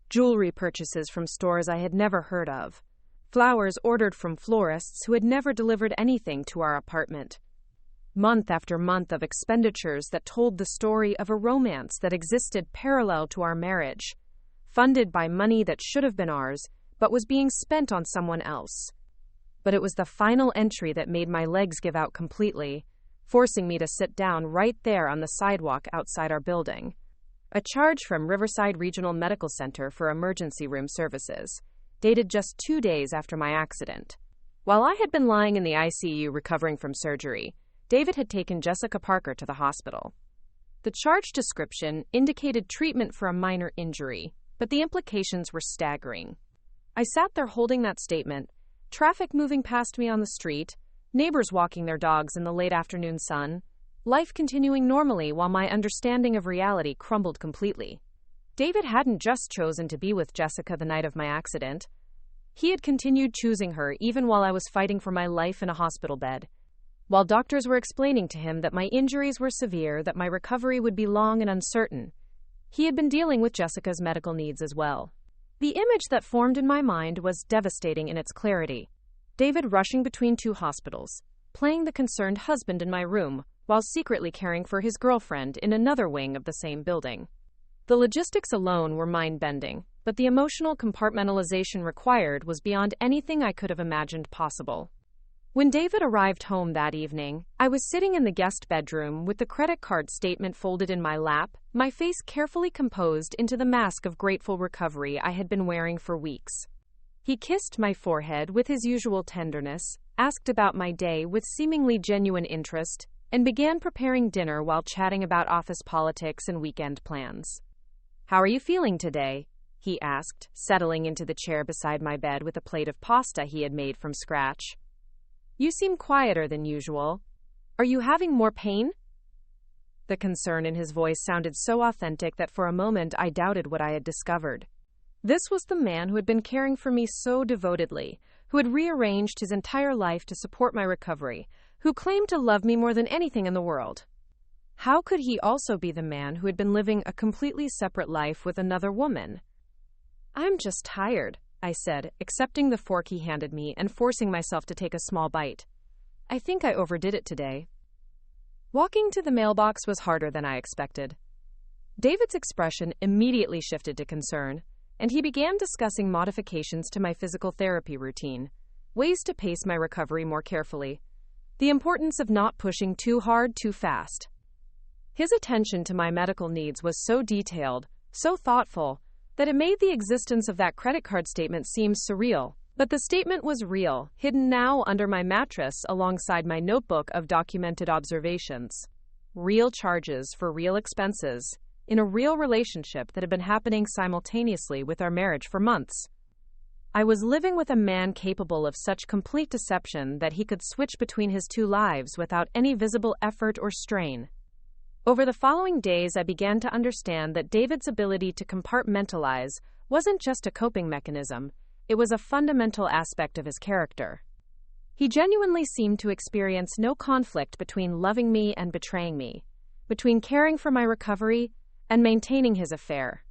[SPEAKER 1] Jewelry purchases from stores I had never heard of. Flowers ordered from florists who had never delivered anything to our apartment. Month after month of expenditures that told the story of a romance that existed parallel to our marriage, funded by money that should have been ours, but was being spent on someone else. But it was the final entry that made my legs give out completely, forcing me to sit down right there on the sidewalk outside our building. A charge from Riverside Regional Medical Center for emergency room services, dated just 2 days after my accident. While I had been lying in the ICU recovering from surgery, David had taken Jessica Parker to the hospital. The charge description indicated treatment for a minor injury, but the implications were staggering. I sat there holding that statement, traffic moving past me on the street, neighbors walking their dogs in the late afternoon sun, life continuing normally while my understanding of reality crumbled completely. David hadn't just chosen to be with Jessica the night of my accident. He had continued choosing her even while I was fighting for my life in a hospital bed. While doctors were explaining to him that my injuries were severe, that my recovery would be long and uncertain, he had been dealing with Jessica's medical needs as well. The image that formed in my mind was devastating in its clarity. David rushing between 2 hospitals, playing the concerned husband in my room, while secretly caring for his girlfriend in another wing of the same building. The logistics alone were mind-bending, but the emotional compartmentalization required was beyond anything I could have imagined possible. When David arrived home that evening, I was sitting in the guest bedroom with the credit card statement folded in my lap, my face carefully composed into the mask of grateful recovery I had been wearing for weeks. He kissed my forehead with his usual tenderness, asked about my day with seemingly genuine interest, and began preparing dinner while chatting about office politics and weekend plans. "How are you feeling today?" he asked, settling into the chair beside my bed with a plate of pasta he had made from scratch. "You seem quieter than usual. Are you having more pain?" The concern in his voice sounded so authentic that for a moment I doubted what I had discovered. This was the man who had been caring for me so devotedly, who had rearranged his entire life to support my recovery, who claimed to love me more than anything in the world. How could he also be the man who had been living a completely separate life with another woman? "I'm just tired," I said, accepting the fork he handed me and forcing myself to take a small bite. "I think I overdid it today." Walking to the mailbox was harder than I expected. David's expression immediately shifted to concern, and he began discussing modifications to my physical therapy routine, ways to pace my recovery more carefully, the importance of not pushing too hard too fast. His attention to my medical needs was so detailed, so thoughtful, that it made the existence of that credit card statement seem surreal. But the statement was real, hidden now under my mattress alongside my notebook of documented observations. Real charges for real expenses, in a real relationship that had been happening simultaneously with our marriage for months. I was living with a man capable of such complete deception that he could switch between his 2 lives without any visible effort or strain. Over the following days, I began to understand that David's ability to compartmentalize wasn't just a coping mechanism, it was a fundamental aspect of his character. He genuinely seemed to experience no conflict between loving me and betraying me, between caring for my recovery and maintaining his affair.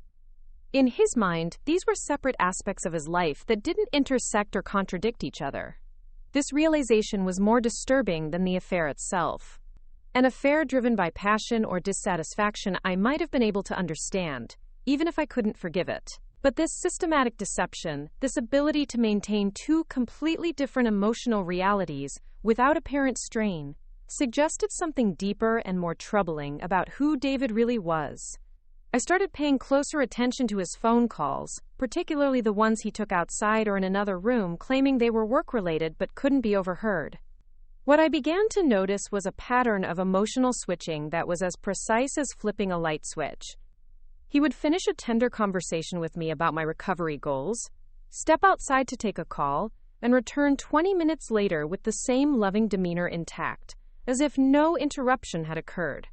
[SPEAKER 1] In his mind, these were separate aspects of his life that didn't intersect or contradict each other. This realization was more disturbing than the affair itself. An affair driven by passion or dissatisfaction I might have been able to understand, even if I couldn't forgive it. But this systematic deception, this ability to maintain two completely different emotional realities without apparent strain, suggested something deeper and more troubling about who David really was. I started paying closer attention to his phone calls, particularly the ones he took outside or in another room, claiming they were work-related but couldn't be overheard. What I began to notice was a pattern of emotional switching that was as precise as flipping a light switch. He would finish a tender conversation with me about my recovery goals, step outside to take a call, and return 20 minutes later with the same loving demeanor intact, as if no interruption had occurred.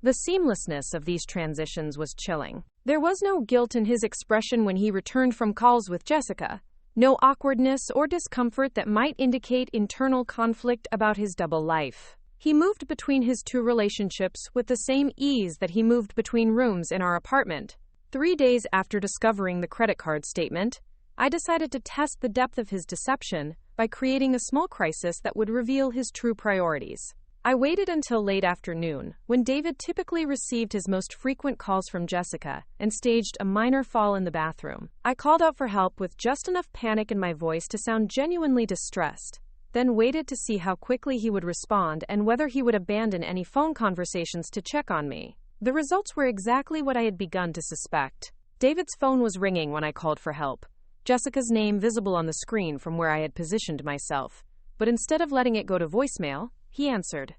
[SPEAKER 1] The seamlessness of these transitions was chilling. There was no guilt in his expression when he returned from calls with Jessica, no awkwardness or discomfort that might indicate internal conflict about his double life. He moved between his two relationships with the same ease that he moved between rooms in our apartment. 3 days after discovering the credit card statement, I decided to test the depth of his deception by creating a small crisis that would reveal his true priorities. I waited until late afternoon, when David typically received his most frequent calls from Jessica, and staged a minor fall in the bathroom. I called out for help with just enough panic in my voice to sound genuinely distressed, then waited to see how quickly he would respond and whether he would abandon any phone conversations to check on me. The results were exactly what I had begun to suspect. David's phone was ringing when I called for help, Jessica's name visible on the screen from where I had positioned myself, but instead of letting it go to voicemail, he answered.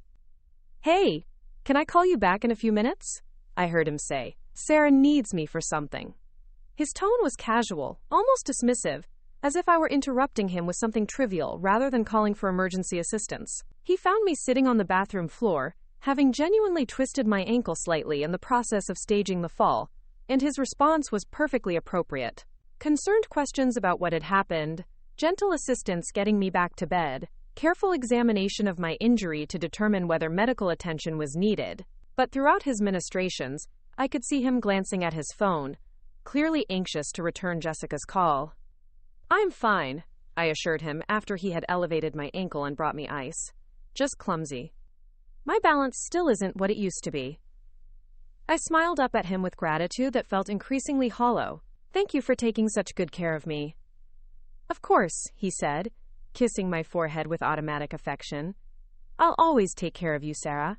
[SPEAKER 1] "Hey, can I call you back in a few minutes?" I heard him say. "Sarah needs me for something." His tone was casual, almost dismissive, as if I were interrupting him with something trivial rather than calling for emergency assistance. He found me sitting on the bathroom floor, having genuinely twisted my ankle slightly in the process of staging the fall, and his response was perfectly appropriate. Concerned questions about what had happened, gentle assistance getting me back to bed, careful examination of my injury to determine whether medical attention was needed. But throughout his ministrations, I could see him glancing at his phone, clearly anxious to return Jessica's call. "I'm fine," I assured him after he had elevated my ankle and brought me ice. "Just clumsy. My balance still isn't what it used to be." I smiled up at him with gratitude that felt increasingly hollow. "Thank you for taking such good care of me." "Of course," he said, kissing my forehead with automatic affection. "I'll always take care of you, Sarah.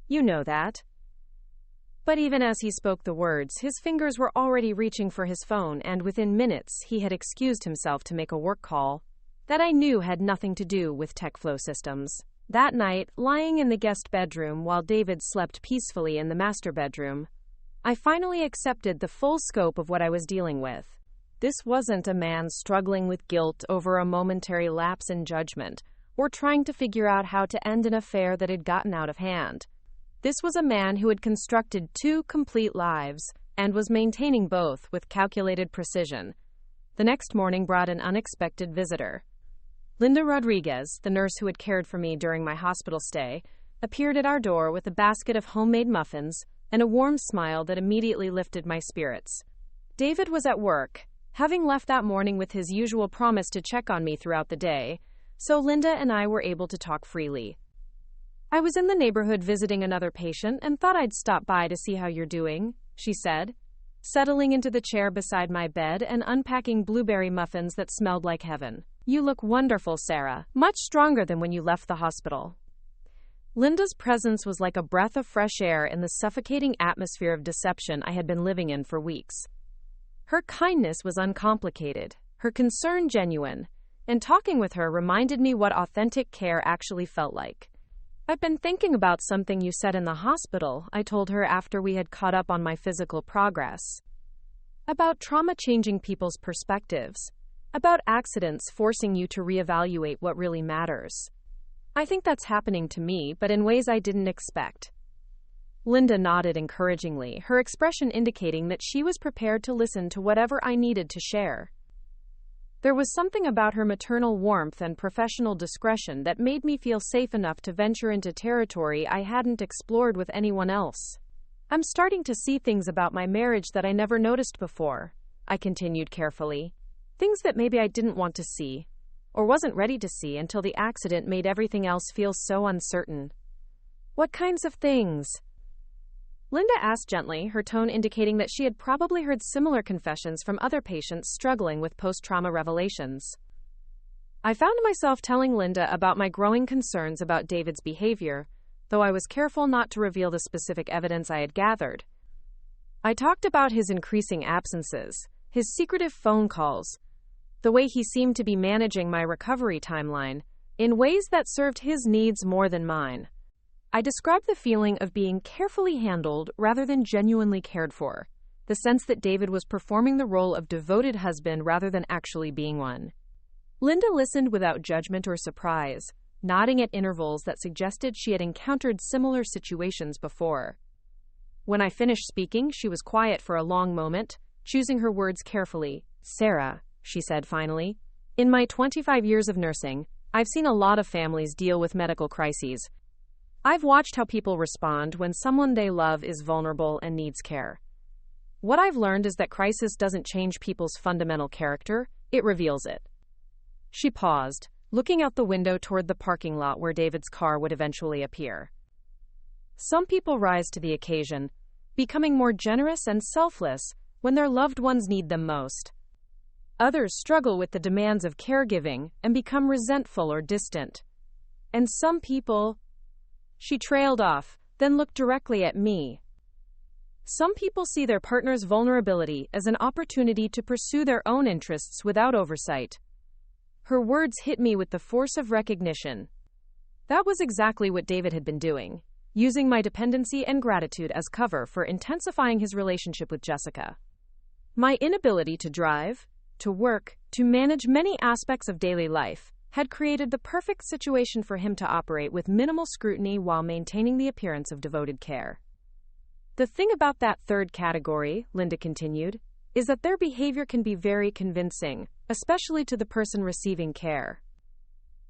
[SPEAKER 1] You know that." But even as he spoke the words, his fingers were already reaching for his phone, and within minutes, he had excused himself to make a work call that I knew had nothing to do with TechFlow systems. That night, lying in the guest bedroom while David slept peacefully in the master bedroom, I finally accepted the full scope of what I was dealing with. This wasn't a man struggling with guilt over a momentary lapse in judgment, or trying to figure out how to end an affair that had gotten out of hand. This was a man who had constructed two complete lives, and was maintaining both with calculated precision. The next morning brought an unexpected visitor. Linda Rodriguez, the nurse who had cared for me during my hospital stay, appeared at our door with a basket of homemade muffins and a warm smile that immediately lifted my spirits. David was at work, having left that morning with his usual promise to check on me throughout the day, so Linda and I were able to talk freely. "I was in the neighborhood visiting another patient and thought I'd stop by to see how you're doing," she said, settling into the chair beside my bed and unpacking blueberry muffins that smelled like heaven. "You look wonderful, Sarah, much stronger than when you left the hospital." Linda's presence was like a breath of fresh air in the suffocating atmosphere of deception I had been living in for weeks. Her kindness was uncomplicated, her concern genuine, and talking with her reminded me what authentic care actually felt like. "I've been thinking about something you said in the hospital," I told her after we had caught up on my physical progress. "About trauma changing people's perspectives. About accidents forcing you to reevaluate what really matters. I think that's happening to me, but in ways I didn't expect." Linda nodded encouragingly, her expression indicating that she was prepared to listen to whatever I needed to share. There was something about her maternal warmth and professional discretion that made me feel safe enough to venture into territory I hadn't explored with anyone else. "I'm starting to see things about my marriage that I never noticed before," I continued carefully. "Things that maybe I didn't want to see, or wasn't ready to see until the accident made everything else feel so uncertain. What kinds of things? Linda asked gently, her tone indicating that she had probably heard similar confessions from other patients struggling with post-trauma revelations. I found myself telling Linda about my growing concerns about David's behavior, though I was careful not to reveal the specific evidence I had gathered. I talked about his increasing absences, his secretive phone calls, the way he seemed to be managing my recovery timeline, in ways that served his needs more than mine. I described the feeling of being carefully handled rather than genuinely cared for, the sense that David was performing the role of devoted husband rather than actually being one. Linda listened without judgment or surprise, nodding at intervals that suggested she had encountered similar situations before. When I finished speaking, she was quiet for a long moment, choosing her words carefully. "Sarah," she said finally, "in my 25 years of nursing, I've seen a lot of families deal with medical crises. I've watched how people respond when someone they love is vulnerable and needs care. What I've learned is that crisis doesn't change people's fundamental character, it reveals it." She paused, looking out the window toward the parking lot where David's car would eventually appear. Some people rise to the occasion, becoming more generous and selfless when their loved ones need them most. Others struggle with the demands of caregiving and become resentful or distant. And some people... She trailed off, then looked directly at me. Some people see their partner's vulnerability as an opportunity to pursue their own interests without oversight. Her words hit me with the force of recognition. That was exactly what David had been doing, using my dependency and gratitude as cover for intensifying his relationship with Jessica. My inability to drive, to work, to manage many aspects of daily life had created the perfect situation for him to operate with minimal scrutiny while maintaining the appearance of devoted care. The thing about that third category, Linda continued, is that their behavior can be very convincing, especially to the person receiving care.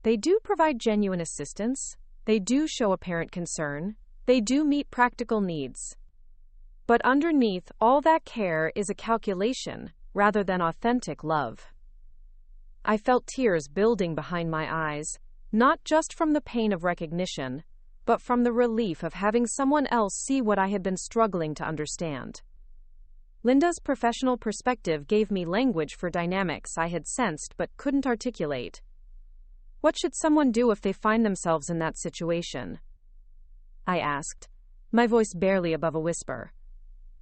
[SPEAKER 1] They do provide genuine assistance, they do show apparent concern, they do meet practical needs. But underneath all that care is a calculation, rather than authentic love. I felt tears building behind my eyes, not just from the pain of recognition, but from the relief of having someone else see what I had been struggling to understand. Linda's professional perspective gave me language for dynamics I had sensed but couldn't articulate. What should someone do if they find themselves in that situation? I asked, my voice barely above a whisper.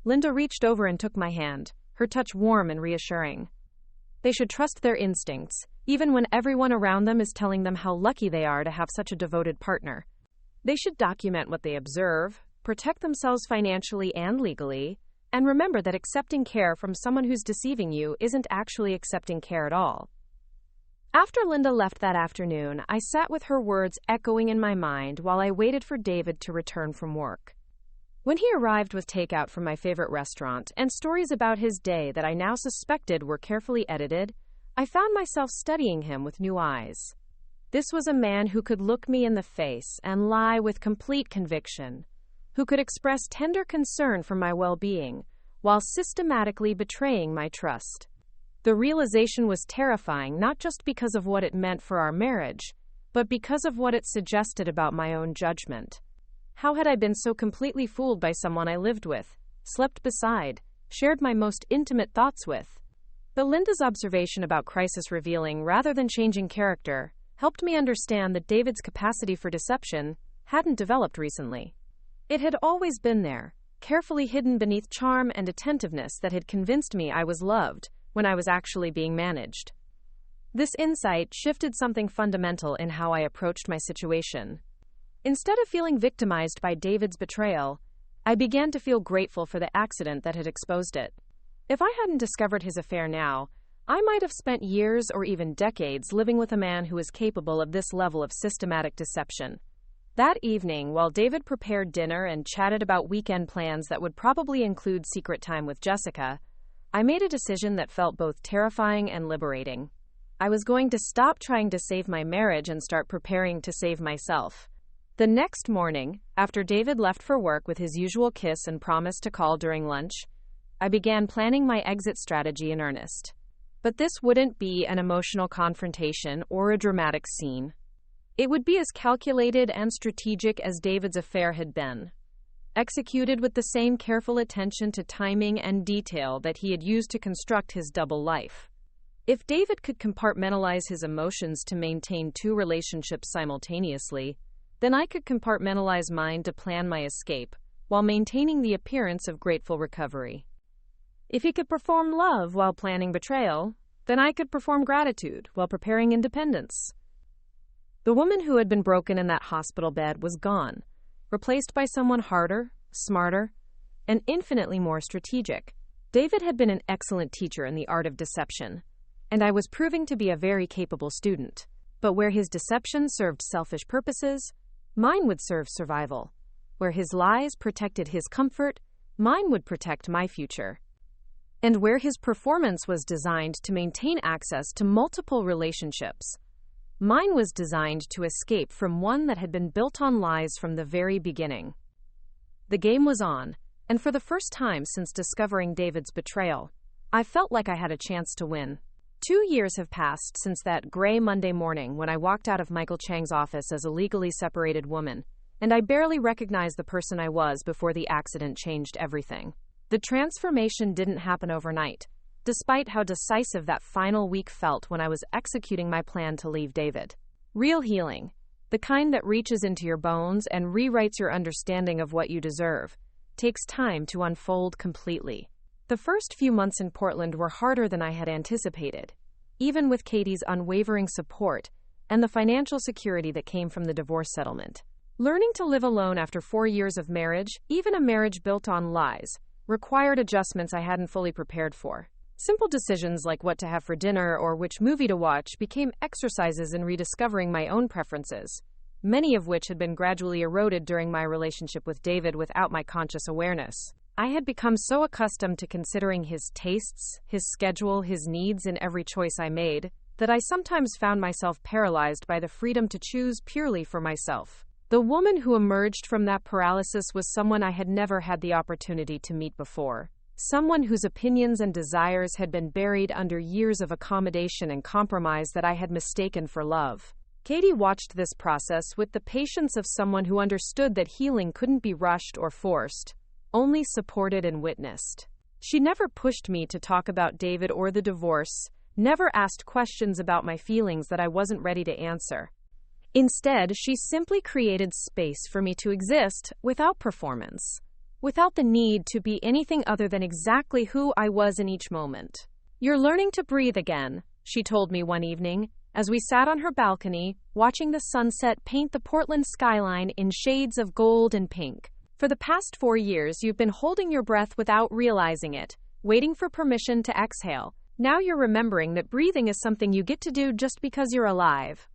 [SPEAKER 1] Linda reached over and took my hand, her touch warm and reassuring. They should trust their instincts, even when everyone around them is telling them how lucky they are to have such a devoted partner. They should document what they observe, protect themselves financially and legally, and remember that accepting care from someone who's deceiving you isn't actually accepting care at all. After Linda left that afternoon, I sat with her words echoing in my mind while I waited for David to return from work. When he arrived with takeout from my favorite restaurant and stories about his day that I now suspected were carefully edited, I found myself studying him with new eyes. This was a man who could look me in the face and lie with complete conviction, who could express tender concern for my well-being while systematically betraying my trust. The realization was terrifying not just because of what it meant for our marriage, but because of what it suggested about my own judgment. How had I been so completely fooled by someone I lived with, slept beside, shared my most intimate thoughts with? But Linda's observation about crisis revealing rather than changing character helped me understand that David's capacity for deception hadn't developed recently. It had always been there, carefully hidden beneath charm and attentiveness that had convinced me I was loved when I was actually being managed. This insight shifted something fundamental in how I approached my situation. Instead of feeling victimized by David's betrayal, I began to feel grateful for the accident that had exposed it. If I hadn't discovered his affair now, I might have spent years or even decades living with a man who was capable of this level of systematic deception. That evening, while David prepared dinner and chatted about weekend plans that would probably include secret time with Jessica, I made a decision that felt both terrifying and liberating. I was going to stop trying to save my marriage and start preparing to save myself. The next morning, after David left for work with his usual kiss and promise to call during lunch, I began planning my exit strategy in earnest. But this wouldn't be an emotional confrontation or a dramatic scene. It would be as calculated and strategic as David's affair had been, executed with the same careful attention to timing and detail that he had used to construct his double life. If David could compartmentalize his emotions to maintain two relationships simultaneously, then I could compartmentalize mine to plan my escape, while maintaining the appearance of grateful recovery. If he could perform love while planning betrayal, then I could perform gratitude while preparing independence. The woman who had been broken in that hospital bed was gone, replaced by someone harder, smarter, and infinitely more strategic. David had been an excellent teacher in the art of deception, and I was proving to be a very capable student. But where his deception served selfish purposes, mine would serve survival. Where his lies protected his comfort, mine would protect my future. And where his performance was designed to maintain access to multiple relationships, mine was designed to escape from one that had been built on lies from the very beginning. The game was on, and for the first time since discovering David's betrayal, I felt like I had a chance to win. 2 years have passed since that gray Monday morning when I walked out of Michael Chang's office as a legally separated woman, and I barely recognized the person I was before the accident changed everything. The transformation didn't happen overnight, despite how decisive that final week felt when I was executing my plan to leave David. Real healing, the kind that reaches into your bones and rewrites your understanding of what you deserve, takes time to unfold completely. The first few months in Portland were harder than I had anticipated, even with Katie's unwavering support and the financial security that came from the divorce settlement. Learning to live alone after 4 years of marriage, even a marriage built on lies, required adjustments I hadn't fully prepared for. Simple decisions like what to have for dinner or which movie to watch became exercises in rediscovering my own preferences, many of which had been gradually eroded during my relationship with David without my conscious awareness. I had become so accustomed to considering his tastes, his schedule, his needs in every choice I made, that I sometimes found myself paralyzed by the freedom to choose purely for myself. The woman who emerged from that paralysis was someone I had never had the opportunity to meet before. Someone whose opinions and desires had been buried under years of accommodation and compromise that I had mistaken for love. Katie watched this process with the patience of someone who understood that healing couldn't be rushed or forced, only supported and witnessed. She never pushed me to talk about David or the divorce, never asked questions about my feelings that I wasn't ready to answer. Instead, she simply created space for me to exist without performance, without the need to be anything other than exactly who I was in each moment. "You're learning to breathe again," she told me one evening, as we sat on her balcony, watching the sunset paint the Portland skyline in shades of gold and pink. "For the past 4 years, you've been holding your breath without realizing it, waiting for permission to exhale. Now you're remembering that breathing is something you get to do just because you're alive."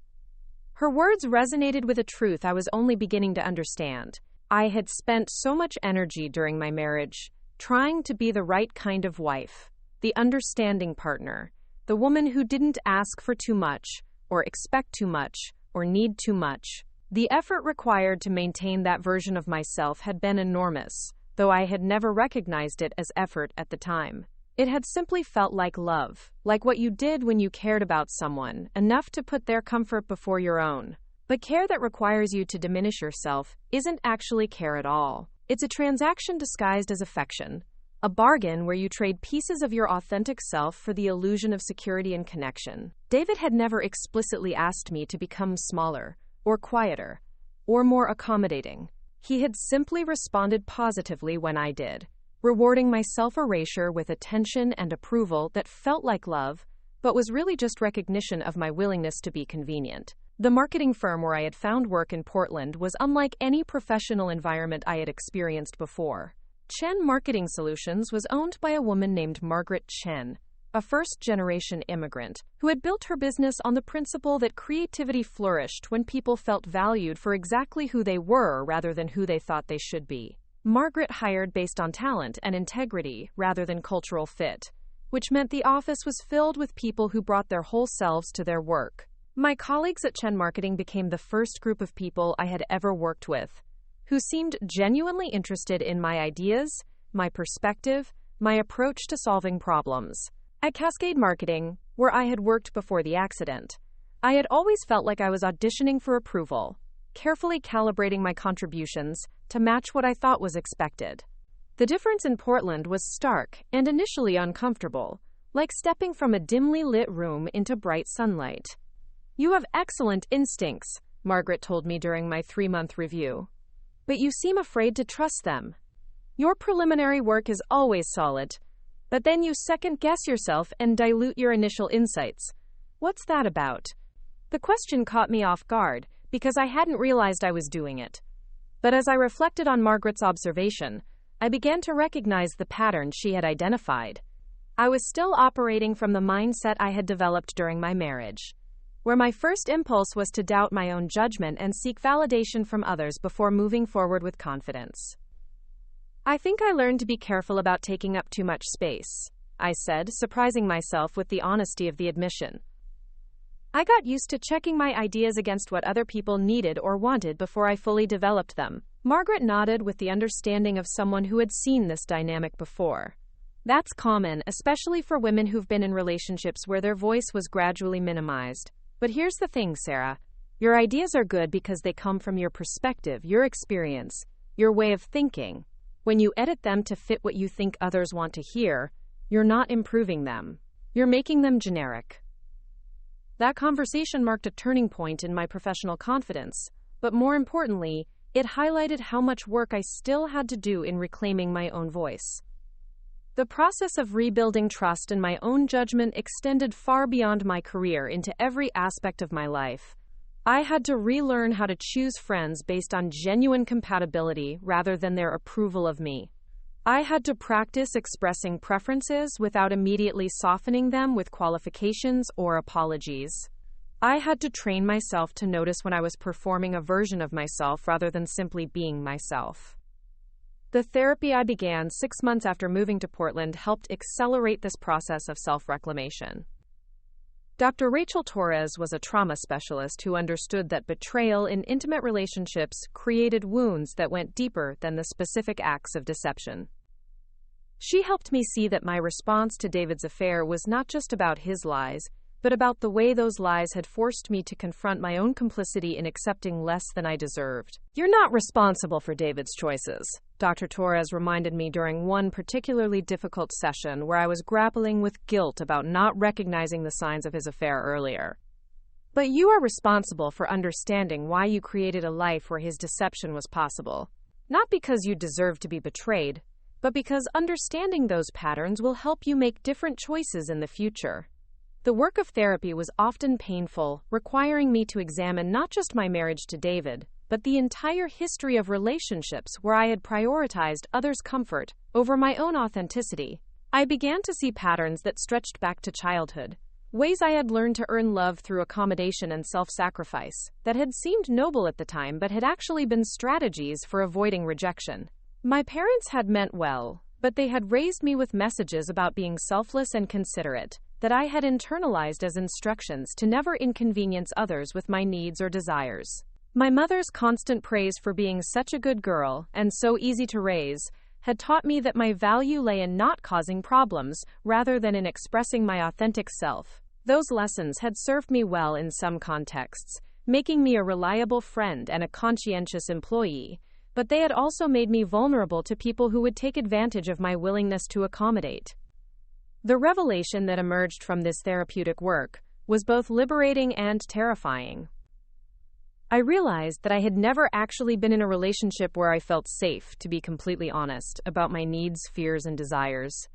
[SPEAKER 1] Her words resonated with a truth I was only beginning to understand. I had spent so much energy during my marriage, trying to be the right kind of wife, the understanding partner, the woman who didn't ask for too much, or expect too much, or need too much. The effort required to maintain that version of myself had been enormous, though I had never recognized it as effort at the time. It had simply felt like love, like what you did when you cared about someone, enough to put their comfort before your own. But care that requires you to diminish yourself isn't actually care at all. It's a transaction disguised as affection, a bargain where you trade pieces of your authentic self for the illusion of security and connection. David had never explicitly asked me to become smaller, or quieter, or more accommodating. He had simply responded positively when I did, rewarding my self-erasure with attention and approval that felt like love, but was really just recognition of my willingness to be convenient. The marketing firm where I had found work in Portland was unlike any professional environment I had experienced before. Chen Marketing Solutions was owned by a woman named Margaret Chen, a first-generation immigrant who had built her business on the principle that creativity flourished when people felt valued for exactly who they were rather than who they thought they should be. Margaret hired based on talent and integrity rather than cultural fit, which meant the office was filled with people who brought their whole selves to their work. My colleagues at Chen Marketing became the first group of people I had ever worked with, who seemed genuinely interested in my ideas, my perspective, my approach to solving problems. At Cascade Marketing, where I had worked before the accident, I had always felt like I was auditioning for approval, carefully calibrating my contributions to match what I thought was expected. The difference in Portland was stark and initially uncomfortable, like stepping from a dimly lit room into bright sunlight. "You have excellent instincts," Margaret told me during my 3-month review. "But you seem afraid to trust them. Your preliminary work is always solid, but then you second-guess yourself and dilute your initial insights. What's that about?" The question caught me off guard because I hadn't realized I was doing it. But as I reflected on Margaret's observation, I began to recognize the patterns she had identified. I was still operating from the mindset I had developed during my marriage, where my first impulse was to doubt my own judgment and seek validation from others before moving forward with confidence. "I think I learned to be careful about taking up too much space," I said, surprising myself with the honesty of the admission. "I got used to checking my ideas against what other people needed or wanted before I fully developed them." Margaret nodded with the understanding of someone who had seen this dynamic before. "That's common, especially for women who've been in relationships where their voice was gradually minimized. But here's the thing, Sarah. Your ideas are good because they come from your perspective, your experience, your way of thinking. When you edit them to fit what you think others want to hear, you're not improving them. You're making them generic." That conversation marked a turning point in my professional confidence, but more importantly, it highlighted how much work I still had to do in reclaiming my own voice. The process of rebuilding trust in my own judgment extended far beyond my career into every aspect of my life. I had to relearn how to choose friends based on genuine compatibility rather than their approval of me. I had to practice expressing preferences without immediately softening them with qualifications or apologies. I had to train myself to notice when I was performing a version of myself rather than simply being myself. The therapy I began 6 months after moving to Portland helped accelerate this process of self-reclamation. Dr. Rachel Torres was a trauma specialist who understood that betrayal in intimate relationships created wounds that went deeper than the specific acts of deception. She helped me see that my response to David's affair was not just about his lies, but about the way those lies had forced me to confront my own complicity in accepting less than I deserved. "You're not responsible for David's choices," Dr. Torres reminded me during one particularly difficult session where I was grappling with guilt about not recognizing the signs of his affair earlier. "But you are responsible for understanding why you created a life where his deception was possible. Not because you deserve to be betrayed, but because understanding those patterns will help you make different choices in the future." The work of therapy was often painful, requiring me to examine not just my marriage to David, but the entire history of relationships where I had prioritized others' comfort over my own authenticity. I began to see patterns that stretched back to childhood, ways I had learned to earn love through accommodation and self-sacrifice that had seemed noble at the time but had actually been strategies for avoiding rejection. My parents had meant well, but they had raised me with messages about being selfless and considerate that I had internalized as instructions to never inconvenience others with my needs or desires. My mother's constant praise for being such a good girl and so easy to raise had taught me that my value lay in not causing problems rather than in expressing my authentic self. Those lessons had served me well in some contexts, making me a reliable friend and a conscientious employee, but they had also made me vulnerable to people who would take advantage of my willingness to accommodate. The revelation that emerged from this therapeutic work was both liberating and terrifying. I realized that I had never actually been in a relationship where I felt safe, to be completely honest, about my needs, fears, and desires.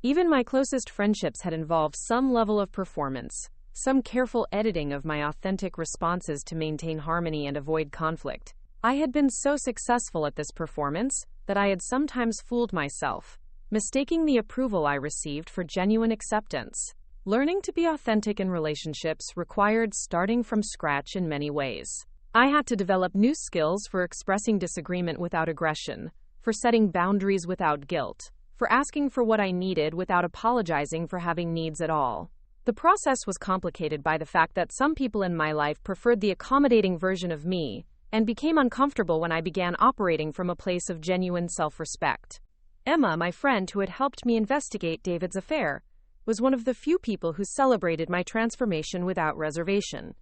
[SPEAKER 1] Even my closest friendships had involved some level of performance, some careful editing of my authentic responses to maintain harmony and avoid conflict. I had been so successful at this performance that I had sometimes fooled myself, mistaking the approval I received for genuine acceptance. Learning to be authentic in relationships required starting from scratch in many ways. I had to develop new skills for expressing disagreement without aggression, for setting boundaries without guilt, for asking for what I needed without apologizing for having needs at all. The process was complicated by the fact that some people in my life preferred the accommodating version of me and became uncomfortable when I began operating from a place of genuine self-respect. Emma, my friend who had helped me investigate David's affair, was one of the few people who celebrated my transformation without reservation.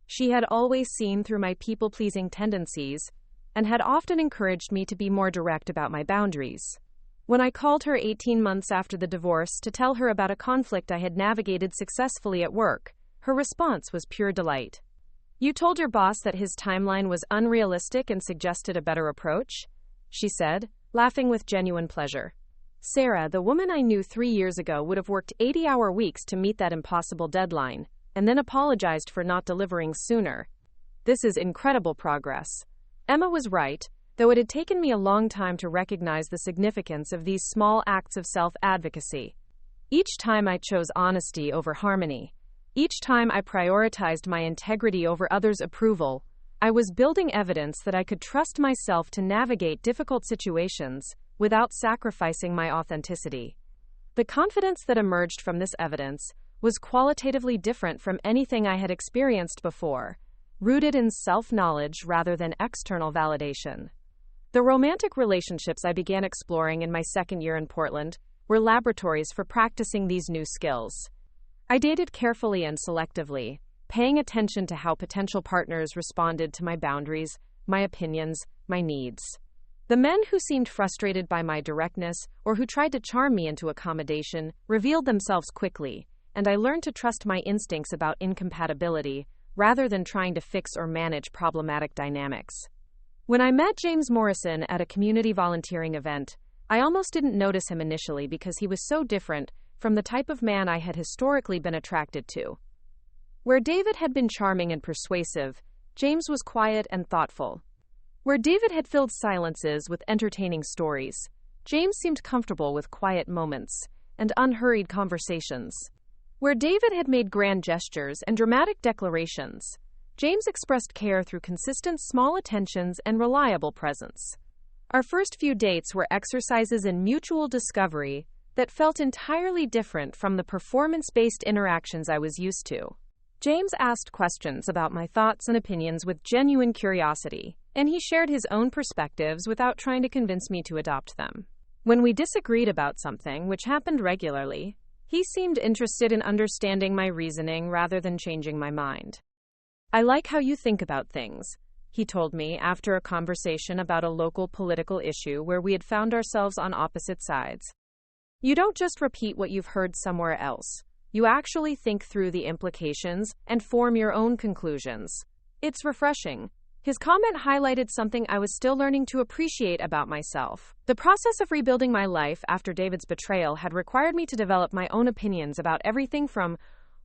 [SPEAKER 1] She had always seen through my people-pleasing tendencies and had often encouraged me to be more direct about my boundaries. When I called her 18 months after the divorce to tell her about a conflict I had navigated successfully at work, her response was pure delight. "You told your boss that his timeline was unrealistic and suggested a better approach?" she said, laughing with genuine pleasure. Sarah, the woman I knew 3 years ago, would have worked 80-hour weeks to meet that impossible deadline, and then apologized for not delivering sooner. This is incredible progress. Emma was right, though it had taken me a long time to recognize the significance of these small acts of self-advocacy. Each time I chose honesty over harmony, each time I prioritized my integrity over others' approval, I was building evidence that I could trust myself to navigate difficult situations without sacrificing my authenticity. The confidence that emerged from this evidence was qualitatively different from anything I had experienced before, rooted in self-knowledge rather than external validation. The romantic relationships I began exploring in my second year in Portland were laboratories for practicing these new skills. I dated carefully and selectively, paying attention to how potential partners responded to my boundaries, my opinions, my needs. The men who seemed frustrated by my directness or who tried to charm me into accommodation revealed themselves quickly, and I learned to trust my instincts about incompatibility rather than trying to fix or manage problematic dynamics. When I met James Morrison at a community volunteering event, I almost didn't notice him initially because he was so different from the type of man I had historically been attracted to. Where David had been charming and persuasive, James was quiet and thoughtful. Where David had filled silences with entertaining stories, James seemed comfortable with quiet moments and unhurried conversations. Where David had made grand gestures and dramatic declarations, James expressed care through consistent small attentions and reliable presence. Our first few dates were exercises in mutual discovery that felt entirely different from the performance-based interactions I was used to. James asked questions about my thoughts and opinions with genuine curiosity, and he shared his own perspectives without trying to convince me to adopt them. When we disagreed about something, which happened regularly, he seemed interested in understanding my reasoning rather than changing my mind. "I like how you think about things," he told me after a conversation about a local political issue where we had found ourselves on opposite sides. "You don't just repeat what you've heard somewhere else. You actually think through the implications and form your own conclusions. It's refreshing." His comment highlighted something I was still learning to appreciate about myself. The process of rebuilding my life after David's betrayal had required me to develop my own opinions about everything from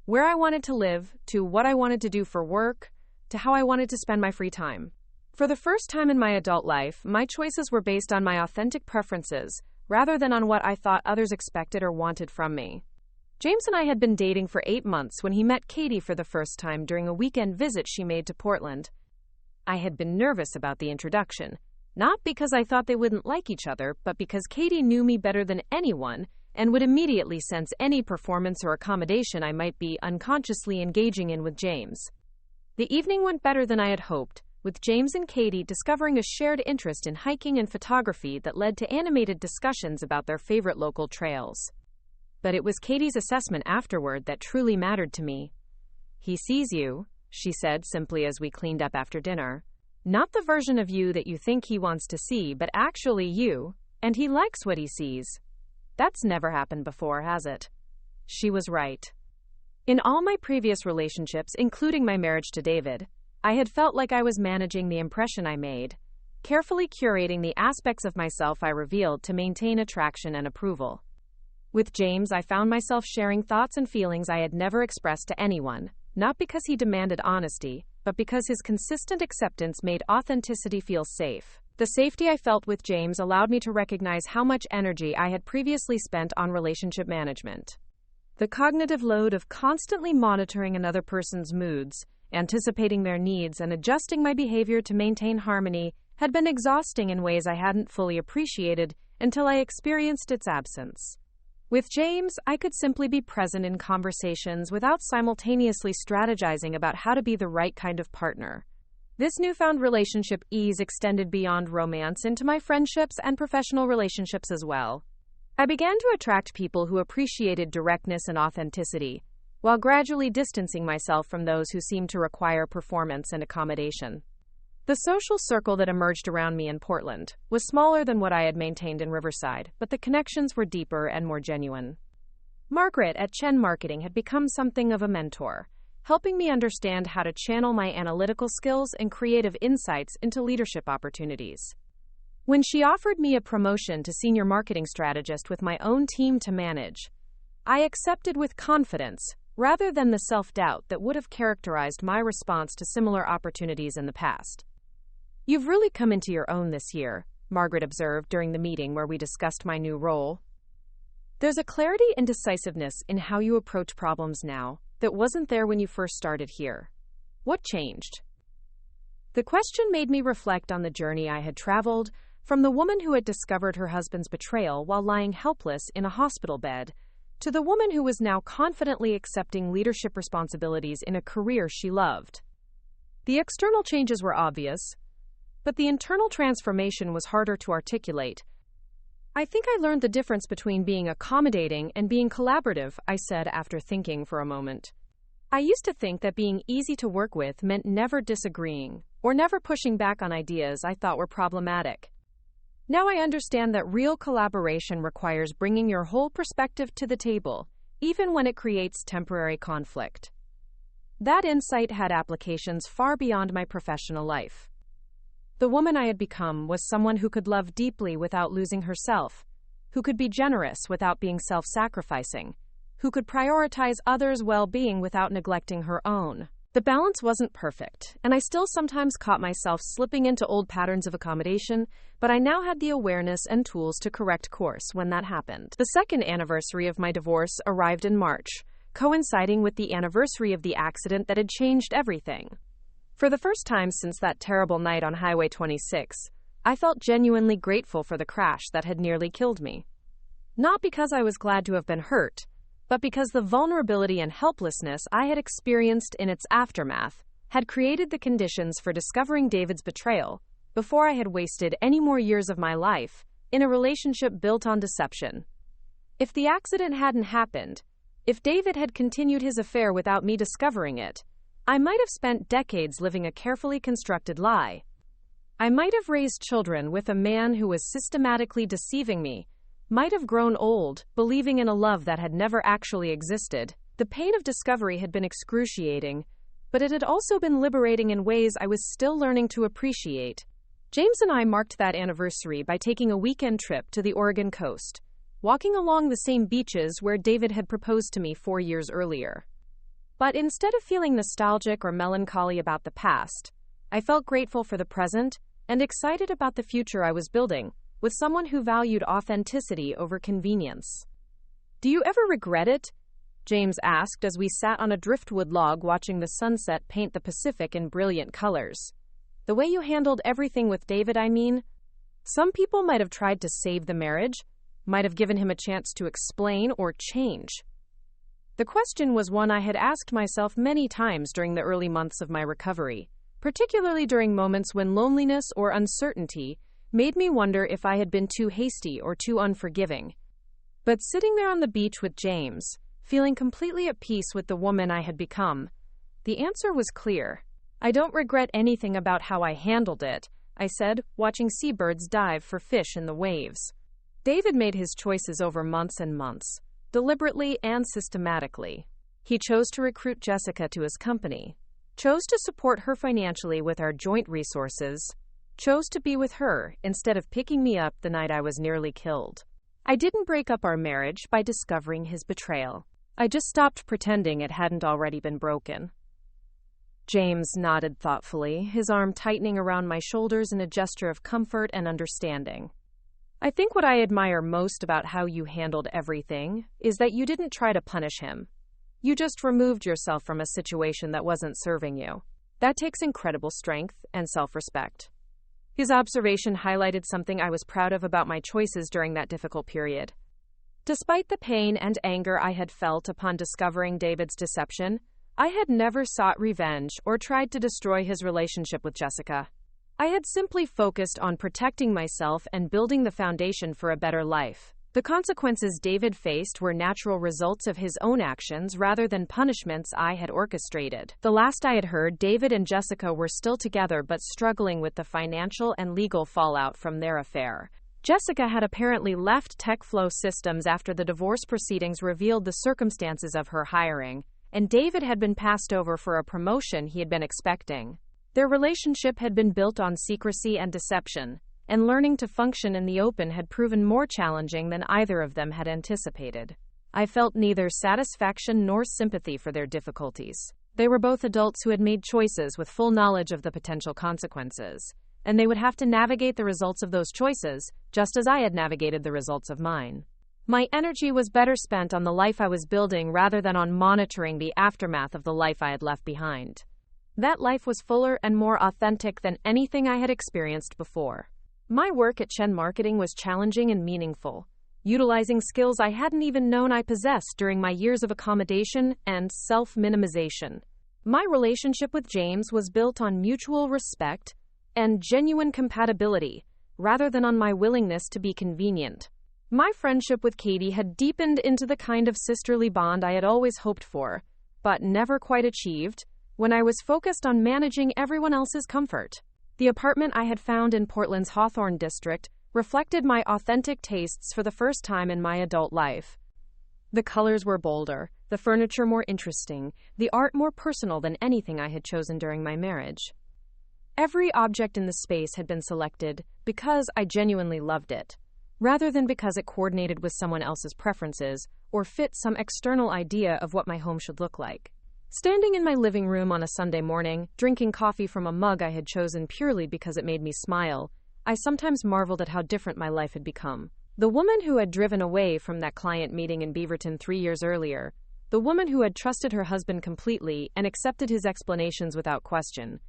[SPEAKER 1] where I wanted to live, to what I wanted to do for work, to how I wanted to spend my free time. For the first time in my adult life, my choices were based on my authentic preferences, rather than on what I thought others expected or wanted from me. James and I had been dating for 8 months when he met Katie for the first time during a weekend visit she made to Portland. I had been nervous about the introduction, not because I thought they wouldn't like each other, but because Katie knew me better than anyone and would immediately sense any performance or accommodation I might be unconsciously engaging in with James. The evening went better than I had hoped, with James and Katie discovering a shared interest in hiking and photography that led to animated discussions about their favorite local trails. But it was Katie's assessment afterward that truly mattered to me. "He sees you," she said simply as we cleaned up after dinner. "Not the version of you that you think he wants to see, but actually you, and he likes what he sees. That's never happened before, has it?" She was right. In all my previous relationships, including my marriage to David, I had felt like I was managing the impression I made, carefully curating the aspects of myself I revealed to maintain attraction and approval. With James, I found myself sharing thoughts and feelings I had never expressed to anyone, not because he demanded honesty, but because his consistent acceptance made authenticity feel safe. The safety I felt with James allowed me to recognize how much energy I had previously spent on relationship management. The cognitive load of constantly monitoring another person's moods, anticipating their needs, and adjusting my behavior to maintain harmony had been exhausting in ways I hadn't fully appreciated until I experienced its absence. With James, I could simply be present in conversations without simultaneously strategizing about how to be the right kind of partner. This newfound relationship ease extended beyond romance into my friendships and professional relationships as well. I began to attract people who appreciated directness and authenticity, while gradually distancing myself from those who seemed to require performance and accommodation. The social circle that emerged around me in Portland was smaller than what I had maintained in Riverside, but the connections were deeper and more genuine. Margaret at Chen Marketing had become something of a mentor, helping me understand how to channel my analytical skills and creative insights into leadership opportunities. When she offered me a promotion to senior marketing strategist with my own team to manage, I accepted with confidence, rather than the self-doubt that would have characterized my response to similar opportunities in the past. "You've really come into your own this year," Margaret observed during the meeting where we discussed my new role. "There's a clarity and decisiveness in how you approach problems now that wasn't there when you first started here. What changed?" The question made me reflect on the journey I had traveled, from the woman who had discovered her husband's betrayal while lying helpless in a hospital bed, to the woman who was now confidently accepting leadership responsibilities in a career she loved. The external changes were obvious, but the internal transformation was harder to articulate. "I think I learned the difference between being accommodating and being collaborative," I said after thinking for a moment. "I used to think that being easy to work with meant never disagreeing, or never pushing back on ideas I thought were problematic. Now I understand that real collaboration requires bringing your whole perspective to the table, even when it creates temporary conflict." That insight had applications far beyond my professional life. The woman I had become was someone who could love deeply without losing herself, who could be generous without being self-sacrificing, who could prioritize others' well-being without neglecting her own. The balance wasn't perfect, and I still sometimes caught myself slipping into old patterns of accommodation, but I now had the awareness and tools to correct course when that happened. The second anniversary of my divorce arrived in March, coinciding with the anniversary of the accident that had changed everything. For the first time since that terrible night on Highway 26, I felt genuinely grateful for the crash that had nearly killed me. Not because I was glad to have been hurt, but because the vulnerability and helplessness I had experienced in its aftermath had created the conditions for discovering David's betrayal before I had wasted any more years of my life in a relationship built on deception. If the accident hadn't happened, if David had continued his affair without me discovering it, I might have spent decades living a carefully constructed lie. I might have raised children with a man who was systematically deceiving me, might have grown old, believing in a love that had never actually existed. The pain of discovery had been excruciating, but it had also been liberating in ways I was still learning to appreciate. James and I marked that anniversary by taking a weekend trip to the Oregon coast, walking along the same beaches where David had proposed to me 4 years earlier. But instead of feeling nostalgic or melancholy about the past, I felt grateful for the present and excited about the future I was building, with someone who valued authenticity over convenience. "Do you ever regret it?" James asked as we sat on a driftwood log watching the sunset paint the Pacific in brilliant colors. "The way you handled everything with David, I mean. Some people might have tried to save the marriage, might have given him a chance to explain or change." The question was one I had asked myself many times during the early months of my recovery, particularly during moments when loneliness or uncertainty made me wonder if I had been too hasty or too unforgiving. But sitting there on the beach with James, feeling completely at peace with the woman I had become, the answer was clear. "I don't regret anything about how I handled it," I said, watching seabirds dive for fish in the waves. David made his choices over months and months, deliberately and systematically. He chose to recruit Jessica to his company, chose to support her financially with our joint resources, chose to be with her instead of picking me up the night I was nearly killed. I didn't break up our marriage by discovering his betrayal. I just stopped pretending it hadn't already been broken. James nodded thoughtfully, his arm tightening around my shoulders in a gesture of comfort and understanding. "I think what I admire most about how you handled everything is that you didn't try to punish him. You just removed yourself from a situation that wasn't serving you. That takes incredible strength and self-respect." His observation highlighted something I was proud of about my choices during that difficult period. Despite the pain and anger I had felt upon discovering David's deception, I had never sought revenge or tried to destroy his relationship with Jessica. I had simply focused on protecting myself and building the foundation for a better life. The consequences David faced were natural results of his own actions rather than punishments I had orchestrated. The last I had heard, David and Jessica were still together but struggling with the financial and legal fallout from their affair. Jessica had apparently left TechFlow Systems after the divorce proceedings revealed the circumstances of her hiring, and David had been passed over for a promotion he had been expecting. Their relationship had been built on secrecy and deception, and learning to function in the open had proven more challenging than either of them had anticipated. I felt neither satisfaction nor sympathy for their difficulties. They were both adults who had made choices with full knowledge of the potential consequences, and they would have to navigate the results of those choices, just as I had navigated the results of mine. My energy was better spent on the life I was building rather than on monitoring the aftermath of the life I had left behind. That life was fuller and more authentic than anything I had experienced before. My work at Cascade Marketing was challenging and meaningful, utilizing skills I hadn't even known I possessed during my years of accommodation and self-minimization. My relationship with James was built on mutual respect and genuine compatibility, rather than on my willingness to be convenient. My friendship with Katie had deepened into the kind of sisterly bond I had always hoped for, but never quite achieved, when I was focused on managing everyone else's comfort. The apartment I had found in Portland's Hawthorne district reflected my authentic tastes for the first time in my adult life. The colors were bolder, the furniture more interesting, the art more personal than anything I had chosen during my marriage. Every object in the space had been selected because I genuinely loved it, rather than because it coordinated with someone else's preferences or fit some external idea of what my home should look like. Standing in my living room on a Sunday morning, drinking coffee from a mug I had chosen purely because it made me smile, I sometimes marveled at how different my life had become. The woman who had driven away from that client meeting in Beaverton 3 years earlier, the woman who had trusted her husband completely and accepted his explanations without question,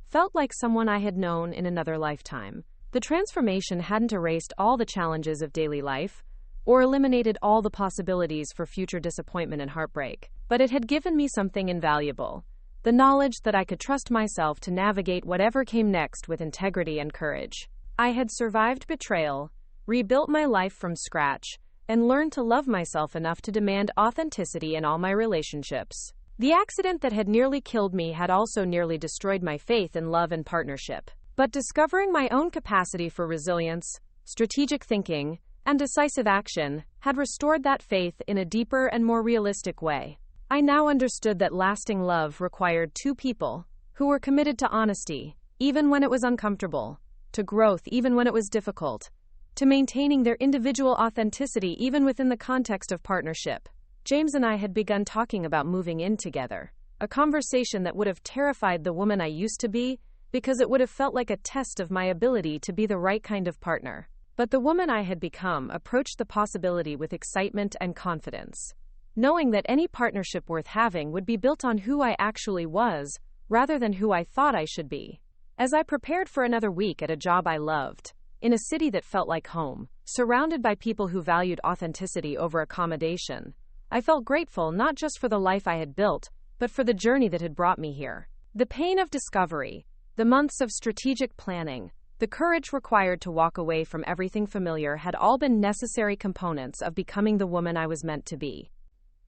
[SPEAKER 1] felt like someone I had known in another lifetime. The transformation hadn't erased all the challenges of daily life, or eliminated all the possibilities for future disappointment and heartbreak, but it had given me something invaluable: the knowledge that I could trust myself to navigate whatever came next with integrity and courage. I had survived betrayal, rebuilt my life from scratch, and learned to love myself enough to demand authenticity in all my relationships. The accident that had nearly killed me had also nearly destroyed my faith in love and partnership. But discovering my own capacity for resilience, strategic thinking, and decisive action had restored that faith in a deeper and more realistic way. I now understood that lasting love required two people who were committed to honesty, even when it was uncomfortable, to growth even when it was difficult, to maintaining their individual authenticity even within the context of partnership. James and I had begun talking about moving in together, a conversation that would have terrified the woman I used to be, because it would have felt like a test of my ability to be the right kind of partner. But the woman I had become approached the possibility with excitement and confidence, knowing that any partnership worth having would be built on who I actually was, rather than who I thought I should be. As I prepared for another week at a job I loved, in a city that felt like home, surrounded by people who valued authenticity over accommodation, I felt grateful not just for the life I had built, but for the journey that had brought me here. The pain of discovery, the months of strategic planning, the courage required to walk away from everything familiar had all been necessary components of becoming the woman I was meant to be.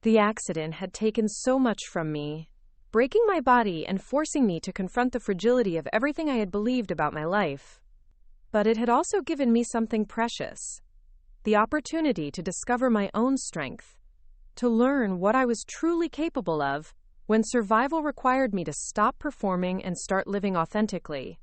[SPEAKER 1] The accident had taken so much from me, breaking my body and forcing me to confront the fragility of everything I had believed about my life. But it had also given me something precious: the opportunity to discover my own strength, to learn what I was truly capable of when survival required me to stop performing and start living authentically.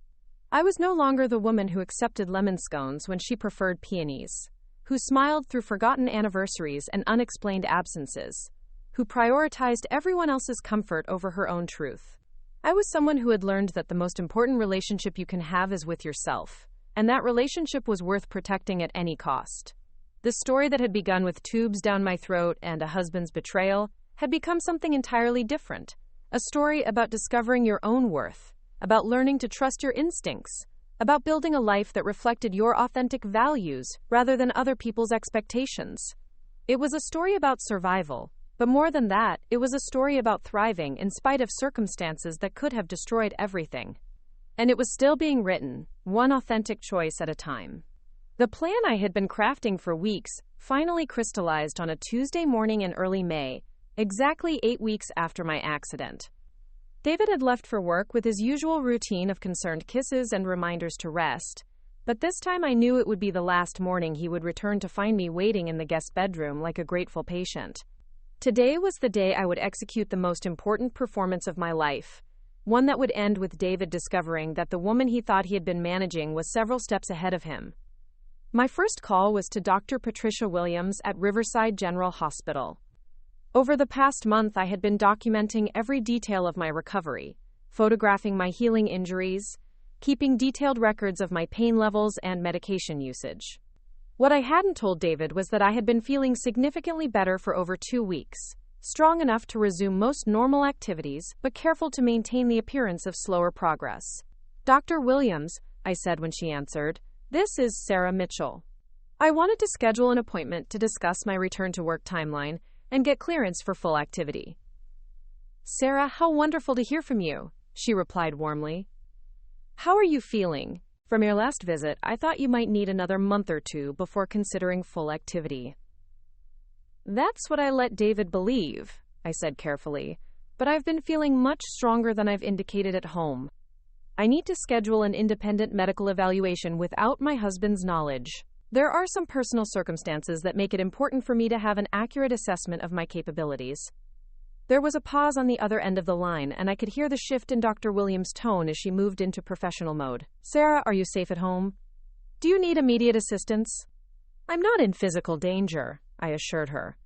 [SPEAKER 1] I was no longer the woman who accepted lemon scones when she preferred peonies, who smiled through forgotten anniversaries and unexplained absences, who prioritized everyone else's comfort over her own truth. I was someone who had learned that the most important relationship you can have is with yourself, and that relationship was worth protecting at any cost. The story that had begun with tubes down my throat and a husband's betrayal had become something entirely different, a story about discovering your own worth, about learning to trust your instincts, about building a life that reflected your authentic values rather than other people's expectations. It was a story about survival, but more than that, it was a story about thriving in spite of circumstances that could have destroyed everything. And it was still being written, one authentic choice at a time. The plan I had been crafting for weeks finally crystallized on a Tuesday morning in early May, exactly 8 weeks after my accident. David had left for work with his usual routine of concerned kisses and reminders to rest, but this time I knew it would be the last morning he would return to find me waiting in the guest bedroom like a grateful patient. Today was the day I would execute the most important performance of my life, one that would end with David discovering that the woman he thought he had been managing was several steps ahead of him. My first call was to Dr. Patricia Williams at Riverside General Hospital. Over the past month, I had been documenting every detail of my recovery, photographing my healing injuries, keeping detailed records of my pain levels and medication usage. What I hadn't told David was that I had been feeling significantly better for over 2 weeks, strong enough to resume most normal activities, but careful to maintain the appearance of slower progress. "Dr. Williams," I said when she answered, "this is Sarah Mitchell. I wanted to schedule an appointment to discuss my return to work timeline and get clearance for full activity." "Sarah, how wonderful to hear from you," she replied warmly. "How are you feeling? From your last visit, I thought you might need another month or two before considering full activity." "That's what I let David believe," I said carefully, "but I've been feeling much stronger than I've indicated at home. I need to schedule an independent medical evaluation without my husband's knowledge. There are some personal circumstances that make it important for me to have an accurate assessment of my capabilities." There was a pause on the other end of the line, and I could hear the shift in Dr. Williams' tone as she moved into professional mode. "Sarah, are you safe at home? Do you need immediate assistance?" "I'm not in physical danger," I assured her,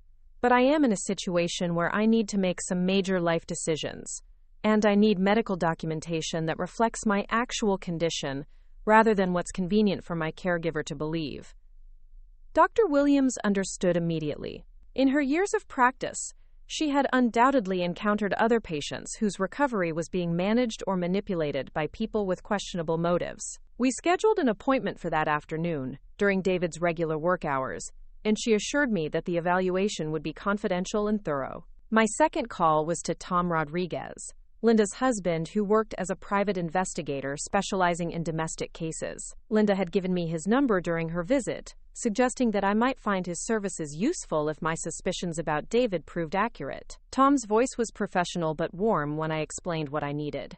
[SPEAKER 1] "but I am in a situation where I need to make some major life decisions, and I need medical documentation that reflects my actual condition rather than what's convenient for my caregiver to believe." Dr. Williams understood immediately. In her years of practice, she had undoubtedly encountered other patients whose recovery was being managed or manipulated by people with questionable motives. We scheduled an appointment for that afternoon, during David's regular work hours, and she assured me that the evaluation would be confidential and thorough. My second call was to Tom Rodriguez, Linda's husband, who worked as a private investigator specializing in domestic cases. Linda had given me his number during her visit, suggesting that I might find his services useful if my suspicions about David proved accurate. Tom's voice was professional but warm when I explained what I needed.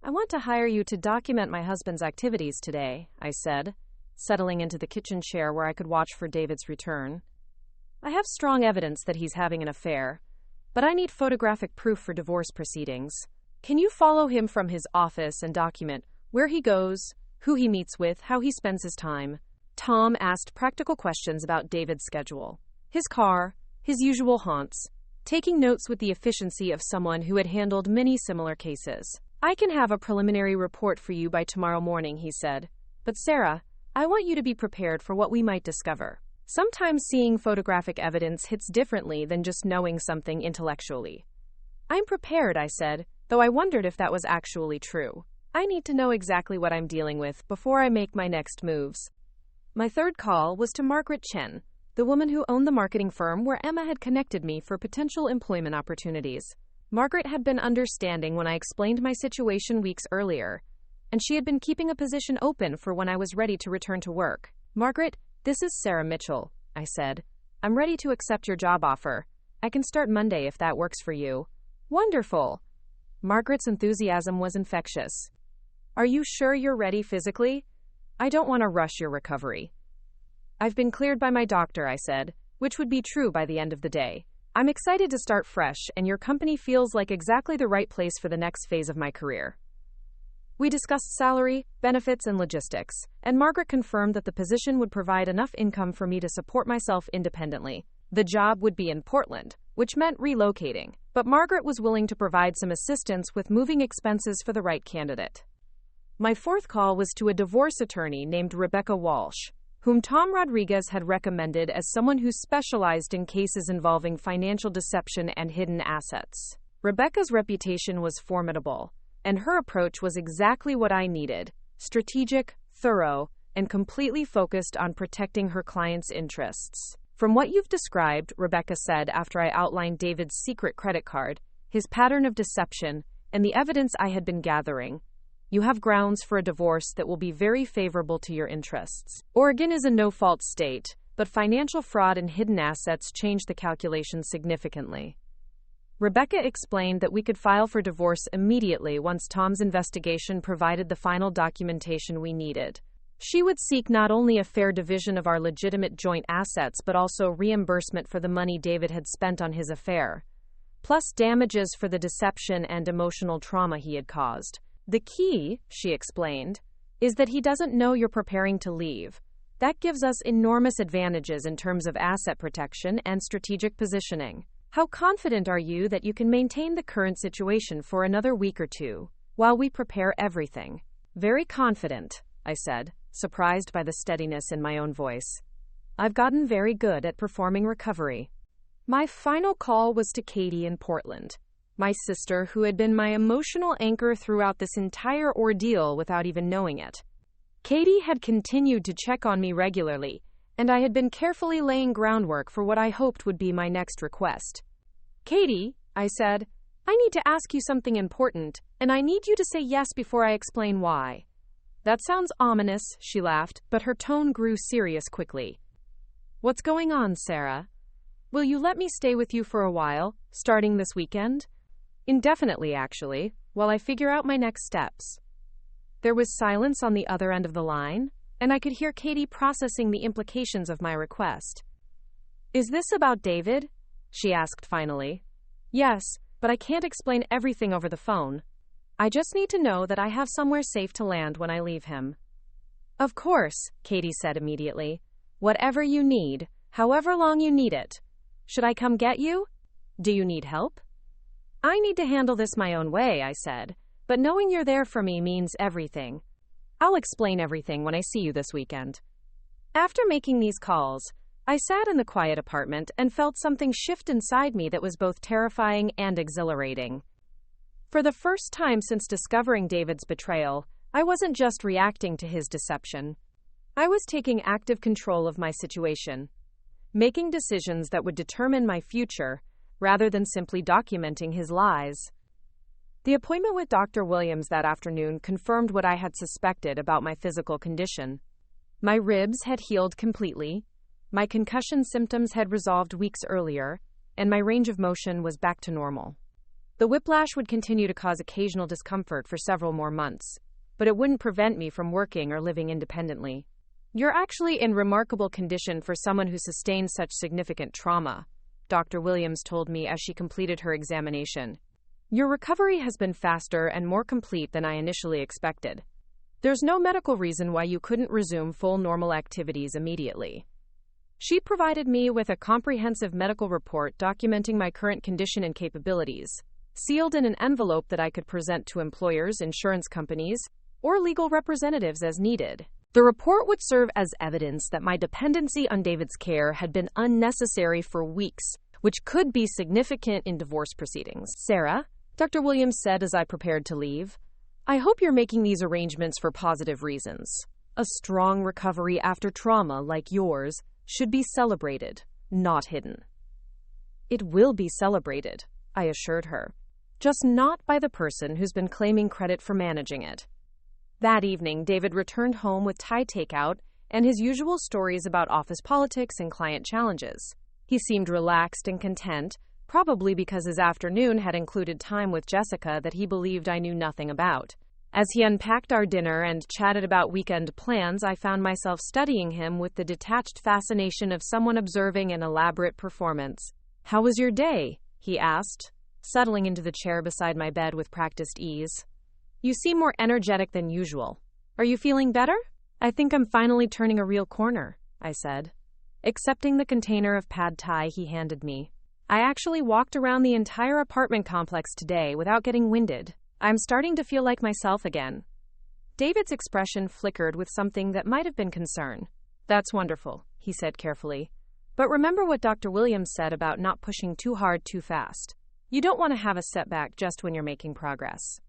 [SPEAKER 1] "I want to hire you to document my husband's activities today," I said, settling into the kitchen chair where I could watch for David's return. "I have strong evidence that he's having an affair, but I need photographic proof for divorce proceedings. Can you follow him from his office and document where he goes, who he meets with, how he spends his time?" Tom asked practical questions about David's schedule, his car, his usual haunts, taking notes with the efficiency of someone who had handled many similar cases. "I can have a preliminary report for you by tomorrow morning," he said. "But Sarah, I want you to be prepared for what we might discover. Sometimes seeing photographic evidence hits differently than just knowing something intellectually." "I'm prepared," I said, though I wondered if that was actually true. "I need to know exactly what I'm dealing with before I make my next moves." My third call was to Margaret Chen, the woman who owned the marketing firm where Emma had connected me for potential employment opportunities. Margaret had been understanding when I explained my situation weeks earlier, and she had been keeping a position open for when I was ready to return to work. "Margaret, this is Sarah Mitchell," I said. "I'm ready to accept your job offer. I can start Monday if that works for you." "Wonderful." Margaret's enthusiasm was infectious. "Are you sure you're ready physically? I don't want to rush your recovery." "I've been cleared by my doctor," I said, which would be true by the end of the day. "I'm excited to start fresh, and your company feels like exactly the right place for the next phase of my career." We discussed salary, benefits, and logistics, and Margaret confirmed that the position would provide enough income for me to support myself independently. The job would be in Portland, which meant relocating, but Margaret was willing to provide some assistance with moving expenses for the right candidate. My fourth call was to a divorce attorney named Rebecca Walsh, whom Tom Rodriguez had recommended as someone who specialized in cases involving financial deception and hidden assets. Rebecca's reputation was formidable, and her approach was exactly what I needed: strategic, thorough, and completely focused on protecting her clients' interests. "From what you've described," Rebecca said after I outlined David's secret credit card, his pattern of deception, and the evidence I had been gathering, you have grounds for a divorce that will be very favorable to your interests. Oregon is a no-fault state, but financial fraud and hidden assets changed the calculation significantly. Rebecca explained that we could file for divorce immediately once Tom's investigation provided the final documentation we needed. She would seek not only a fair division of our legitimate joint assets but also reimbursement for the money David had spent on his affair, plus damages for the deception and emotional trauma he had caused. The key, she explained, is that he doesn't know you're preparing to leave. That gives us enormous advantages in terms of asset protection and strategic positioning. How confident are you that you can maintain the current situation for another week or two, while we prepare everything? Very confident, I said, surprised by the steadiness in my own voice. I've gotten very good at performing recovery. My final call was to Katie in Portland, my sister who had been my emotional anchor throughout this entire ordeal without even knowing it. Katie had continued to check on me regularly, and I had been carefully laying groundwork for what I hoped would be my next request. Katie, I said, I need to ask you something important, and I need you to say yes before I explain why. That sounds ominous, she laughed, but her tone grew serious quickly. What's going on, Sarah? Will you let me stay with you for a while, starting this weekend? Indefinitely, actually, while I figure out my next steps. There was silence on the other end of the line, and I could hear Katie processing the implications of my request. Is this about David? She asked finally. Yes, but I can't explain everything over the phone. I just need to know that I have somewhere safe to land when I leave him. Of course, Katie said immediately. Whatever you need, however long you need it. Should I come get you? Do you need help? I need to handle this my own way, I said, but knowing you're there for me means everything. I'll explain everything when I see you this weekend. After making these calls, I sat in the quiet apartment and felt something shift inside me that was both terrifying and exhilarating. For the first time since discovering David's betrayal, I wasn't just reacting to his deception. I was taking active control of my situation, making decisions that would determine my future, rather than simply documenting his lies. The appointment with Dr. Williams that afternoon confirmed what I had suspected about my physical condition. My ribs had healed completely, my concussion symptoms had resolved weeks earlier, and my range of motion was back to normal. The whiplash would continue to cause occasional discomfort for several more months, but it wouldn't prevent me from working or living independently. You're actually in remarkable condition for someone who sustained such significant trauma, Dr. Williams told me as she completed her examination. Your recovery has been faster and more complete than I initially expected. There's no medical reason why you couldn't resume full normal activities immediately. She provided me with a comprehensive medical report documenting my current condition and capabilities, sealed in an envelope that I could present to employers, insurance companies, or legal representatives as needed. The report would serve as evidence that my dependency on David's care had been unnecessary for weeks, which could be significant in divorce proceedings. Sarah, Dr. Williams said as I prepared to leave, I hope you're making these arrangements for positive reasons. A strong recovery after trauma like yours should be celebrated, not hidden. It will be celebrated, I assured her, just not by the person who's been claiming credit for managing it. That evening, David returned home with Thai takeout and his usual stories about office politics and client challenges. He seemed relaxed and content, probably because his afternoon had included time with Jessica that he believed I knew nothing about. As he unpacked our dinner and chatted about weekend plans, I found myself studying him with the detached fascination of someone observing an elaborate performance. How was your day? He asked, settling into the chair beside my bed with practiced ease. You seem more energetic than usual. Are you feeling better? I think I'm finally turning a real corner, I said, accepting the container of pad thai he handed me. I actually walked around the entire apartment complex today without getting winded. I'm starting to feel like myself again. David's expression flickered with something that might have been concern. That's wonderful, he said carefully. But remember what Dr. Williams said about not pushing too hard too fast. You don't want to have a setback just when you're making progress.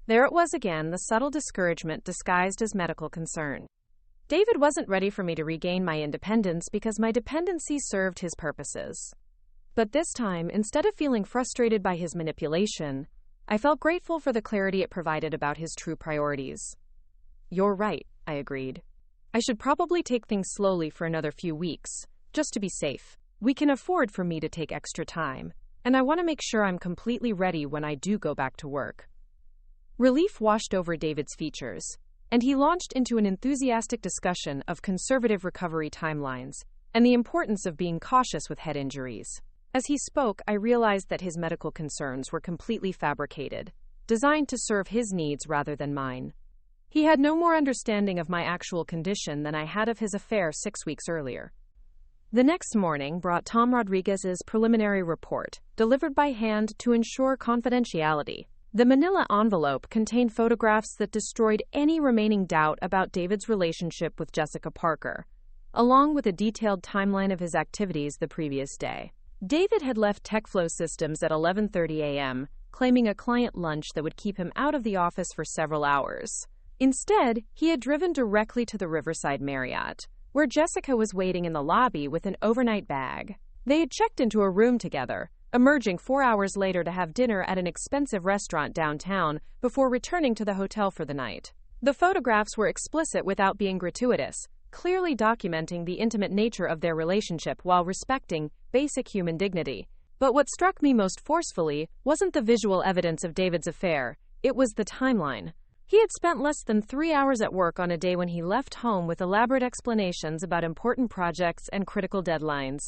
[SPEAKER 1] There it was again, the subtle discouragement disguised as medical concern. David wasn't ready for me to regain my independence because my dependency served his purposes. But this time, instead of feeling frustrated by his manipulation, I felt grateful for the clarity it provided about his true priorities. You're right, I agreed. I should probably take things slowly for another few weeks, just to be safe. We can afford for me to take extra time, and I want to make sure I'm completely ready when I do go back to work. Relief washed over David's features, and he launched into an enthusiastic discussion of conservative recovery timelines and the importance of being cautious with head injuries. As he spoke, I realized that his medical concerns were completely fabricated, designed to serve his needs rather than mine. He had no more understanding of my actual condition than I had of his affair 6 weeks earlier. The next morning brought Tom Rodriguez's preliminary report, delivered by hand to ensure confidentiality. The manila envelope contained photographs that destroyed any remaining doubt about David's relationship with Jessica Parker, along with a detailed timeline of his activities the previous day. David had left TechFlow Systems at 11:30 a.m., claiming a client lunch that would keep him out of the office for several hours. Instead, he had driven directly to the Riverside Marriott, where Jessica was waiting in the lobby with an overnight bag. They had checked into a room together, emerging 4 hours later to have dinner at an expensive restaurant downtown before returning to the hotel for the night. The photographs were explicit without being gratuitous, clearly documenting the intimate nature of their relationship while respecting basic human dignity. But what struck me most forcefully wasn't the visual evidence of David's affair, it was the timeline. He had spent less than 3 hours at work on a day when he left home with elaborate explanations about important projects and critical deadlines.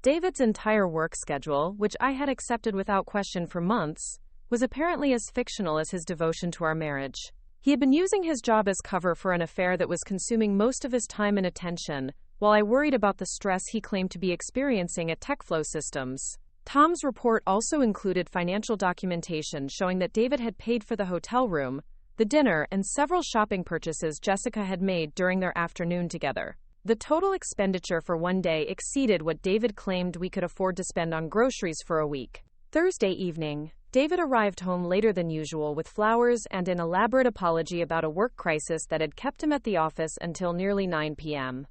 [SPEAKER 1] David's entire work schedule, which I had accepted without question for months, was apparently as fictional as his devotion to our marriage. He had been using his job as cover for an affair that was consuming most of his time and attention, while I worried about the stress he claimed to be experiencing at TechFlow Systems. Tom's report also included financial documentation showing that David had paid for the hotel room, the dinner, and several shopping purchases Jessica had made during their afternoon together. The total expenditure for one day exceeded what David claimed we could afford to spend on groceries for a week. Thursday evening, David arrived home later than usual with flowers and an elaborate apology about a work crisis that had kept him at the office until nearly 9 p.m.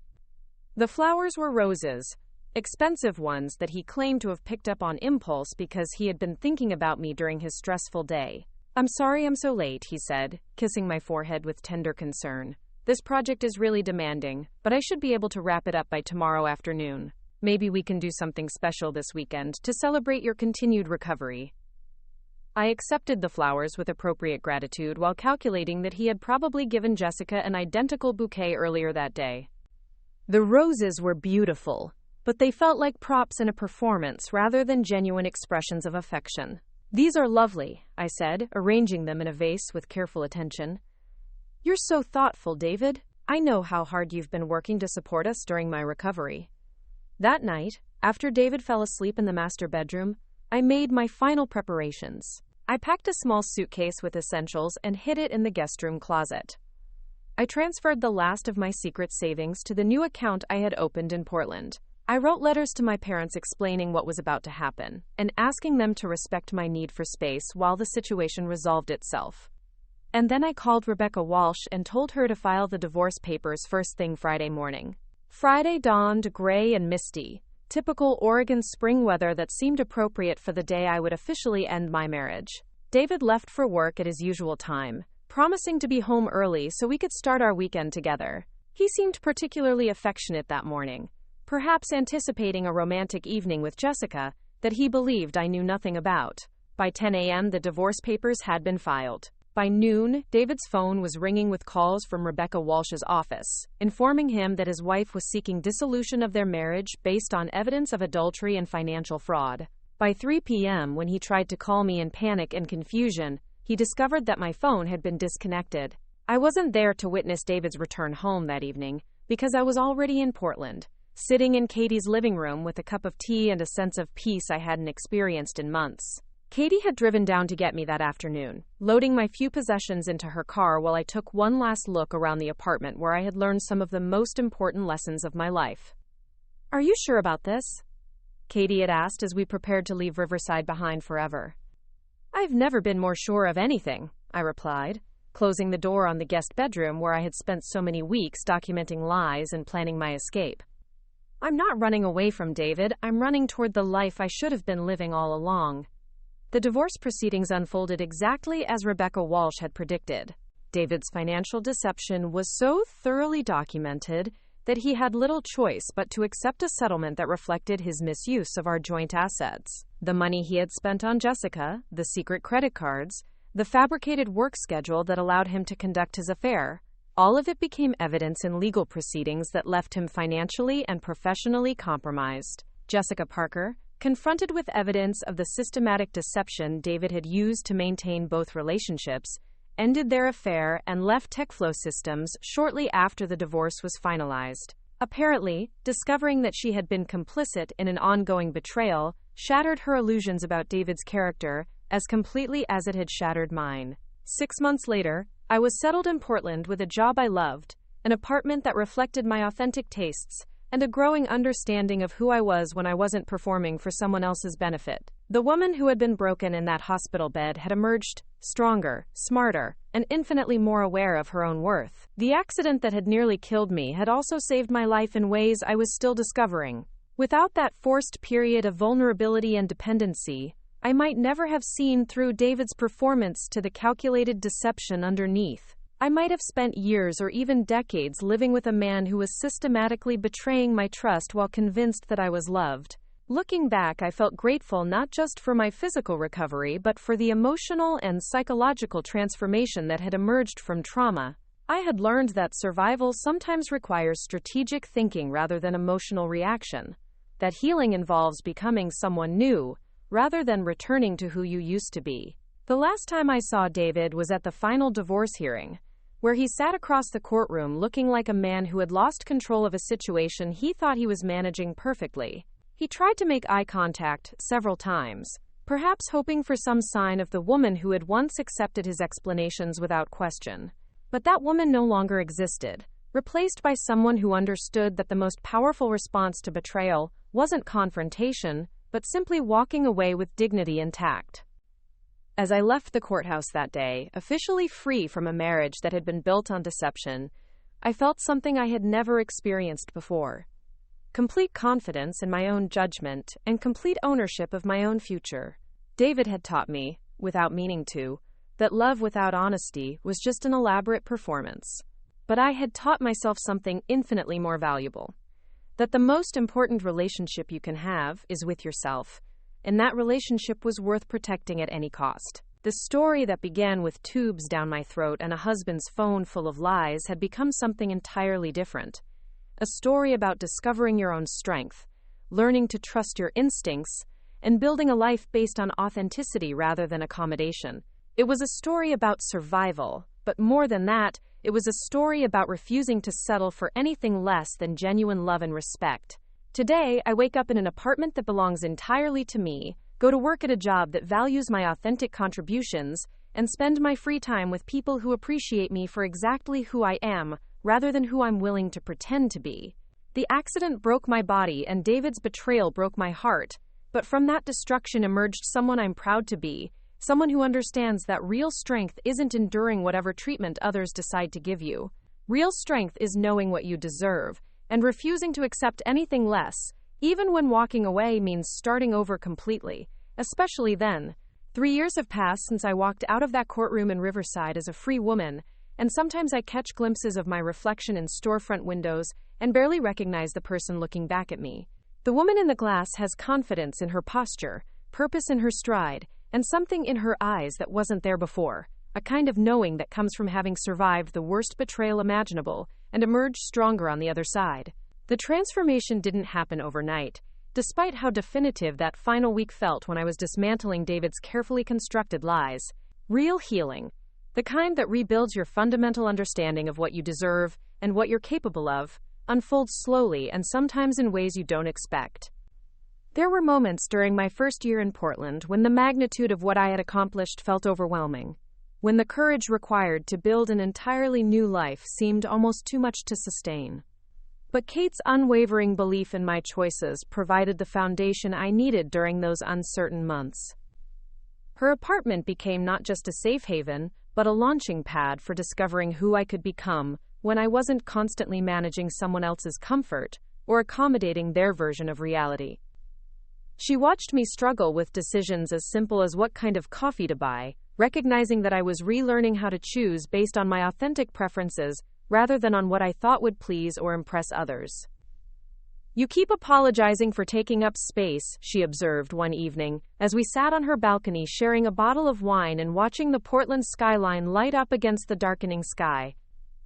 [SPEAKER 1] The flowers were roses, expensive ones that he claimed to have picked up on impulse because he had been thinking about me during his stressful day. "I'm sorry I'm so late," he said, kissing my forehead with tender concern. "This project is really demanding, but I should be able to wrap it up by tomorrow afternoon. Maybe we can do something special this weekend to celebrate your continued recovery." I accepted the flowers with appropriate gratitude while calculating that he had probably given Jessica an identical bouquet earlier that day. The roses were beautiful, but they felt like props in a performance rather than genuine expressions of affection. "These are lovely," I said, arranging them in a vase with careful attention. "You're so thoughtful, David. I know how hard you've been working to support us during my recovery." That night, after David fell asleep in the master bedroom, I made my final preparations. I packed a small suitcase with essentials and hid it in the guest room closet. I transferred the last of my secret savings to the new account I had opened in Portland. I wrote letters to my parents explaining what was about to happen and asking them to respect my need for space while the situation resolved itself. And then I called Rebecca Walsh and told her to file the divorce papers first thing Friday morning. Friday dawned gray and misty, typical Oregon spring weather that seemed appropriate for the day I would officially end my marriage. David left for work at his usual time, promising to be home early so we could start our weekend together. He seemed particularly affectionate that morning, perhaps anticipating a romantic evening with Jessica that he believed I knew nothing about. By 10 a.m., the divorce papers had been filed. By noon, David's phone was ringing with calls from Rebecca Walsh's office, informing him that his wife was seeking dissolution of their marriage based on evidence of adultery and financial fraud. By 3 p.m., when he tried to call me in panic and confusion, he discovered that my phone had been disconnected. I wasn't there to witness David's return home that evening, because I was already in Portland, sitting in Katie's living room with a cup of tea and a sense of peace I hadn't experienced in months. Katie had driven down to get me that afternoon, loading my few possessions into her car while I took one last look around the apartment where I had learned some of the most important lessons of my life. "Are you sure about this?" Katie had asked as we prepared to leave Riverside behind forever. "I've never been more sure of anything," I replied, closing the door on the guest bedroom where I had spent so many weeks documenting lies and planning my escape. "I'm not running away from David, I'm running toward the life I should have been living all along." The divorce proceedings unfolded exactly as Rebecca Walsh had predicted. David's financial deception was so thoroughly documented that he had little choice but to accept a settlement that reflected his misuse of our joint assets. The money he had spent on Jessica, the secret credit cards, the fabricated work schedule that allowed him to conduct his affair, all of it became evidence in legal proceedings that left him financially and professionally compromised. Jessica Parker, confronted with evidence of the systematic deception David had used to maintain both relationships, ended their affair and left TechFlow Systems shortly after the divorce was finalized. Apparently, discovering that she had been complicit in an ongoing betrayal shattered her illusions about David's character as completely as it had shattered mine. 6 months later, I was settled in Portland with a job I loved, an apartment that reflected my authentic tastes, and a growing understanding of who I was when I wasn't performing for someone else's benefit. The woman who had been broken in that hospital bed had emerged stronger, smarter, and infinitely more aware of her own worth. The accident that had nearly killed me had also saved my life in ways I was still discovering. Without that forced period of vulnerability and dependency, I might never have seen through David's performance to the calculated deception underneath. I might have spent years or even decades living with a man who was systematically betraying my trust while convinced that I was loved. Looking back, I felt grateful not just for my physical recovery but for the emotional and psychological transformation that had emerged from trauma. I had learned that survival sometimes requires strategic thinking rather than emotional reaction, that healing involves becoming someone new, rather than returning to who you used to be. The last time I saw David was at the final divorce hearing, where he sat across the courtroom looking like a man who had lost control of a situation he thought he was managing perfectly. He tried to make eye contact several times, perhaps hoping for some sign of the woman who had once accepted his explanations without question. But that woman no longer existed, replaced by someone who understood that the most powerful response to betrayal wasn't confrontation, but simply walking away with dignity intact. As I left the courthouse that day, officially free from a marriage that had been built on deception, I felt something I had never experienced before. Complete confidence in my own judgment and complete ownership of my own future. David had taught me, without meaning to, that love without honesty was just an elaborate performance. But I had taught myself something infinitely more valuable. That the most important relationship you can have is with yourself, and that relationship was worth protecting at any cost. The story that began with tubes down my throat and a husband's phone full of lies had become something entirely different. A story about discovering your own strength, learning to trust your instincts, and building a life based on authenticity rather than accommodation. It was a story about survival, but more than that, it was a story about refusing to settle for anything less than genuine love and respect. Today, I wake up in an apartment that belongs entirely to me, go to work at a job that values my authentic contributions, and spend my free time with people who appreciate me for exactly who I am, rather than who I'm willing to pretend to be. The accident broke my body and David's betrayal broke my heart, but from that destruction emerged someone I'm proud to be, someone who understands that real strength isn't enduring whatever treatment others decide to give you. Real strength is knowing what you deserve, and refusing to accept anything less, even when walking away means starting over completely, especially then. 3 years have passed since I walked out of that courtroom in Riverside as a free woman, and sometimes I catch glimpses of my reflection in storefront windows and barely recognize the person looking back at me. The woman in the glass has confidence in her posture, purpose in her stride, and something in her eyes that wasn't there before, a kind of knowing that comes from having survived the worst betrayal imaginable and emerged stronger on the other side. The transformation didn't happen overnight, despite how definitive that final week felt when I was dismantling David's carefully constructed lies. Real healing, the kind that rebuilds your fundamental understanding of what you deserve and what you're capable of, unfolds slowly and sometimes in ways you don't expect. There were moments during my first year in Portland when the magnitude of what I had accomplished felt overwhelming, when the courage required to build an entirely new life seemed almost too much to sustain. But Kate's unwavering belief in my choices provided the foundation I needed during those uncertain months. Her apartment became not just a safe haven, but a launching pad for discovering who I could become when I wasn't constantly managing someone else's comfort or accommodating their version of reality. She watched me struggle with decisions as simple as what kind of coffee to buy, recognizing that I was relearning how to choose based on my authentic preferences rather than on what I thought would please or impress others. "You keep apologizing for taking up space," she observed one evening, as we sat on her balcony sharing a bottle of wine and watching the Portland skyline light up against the darkening sky.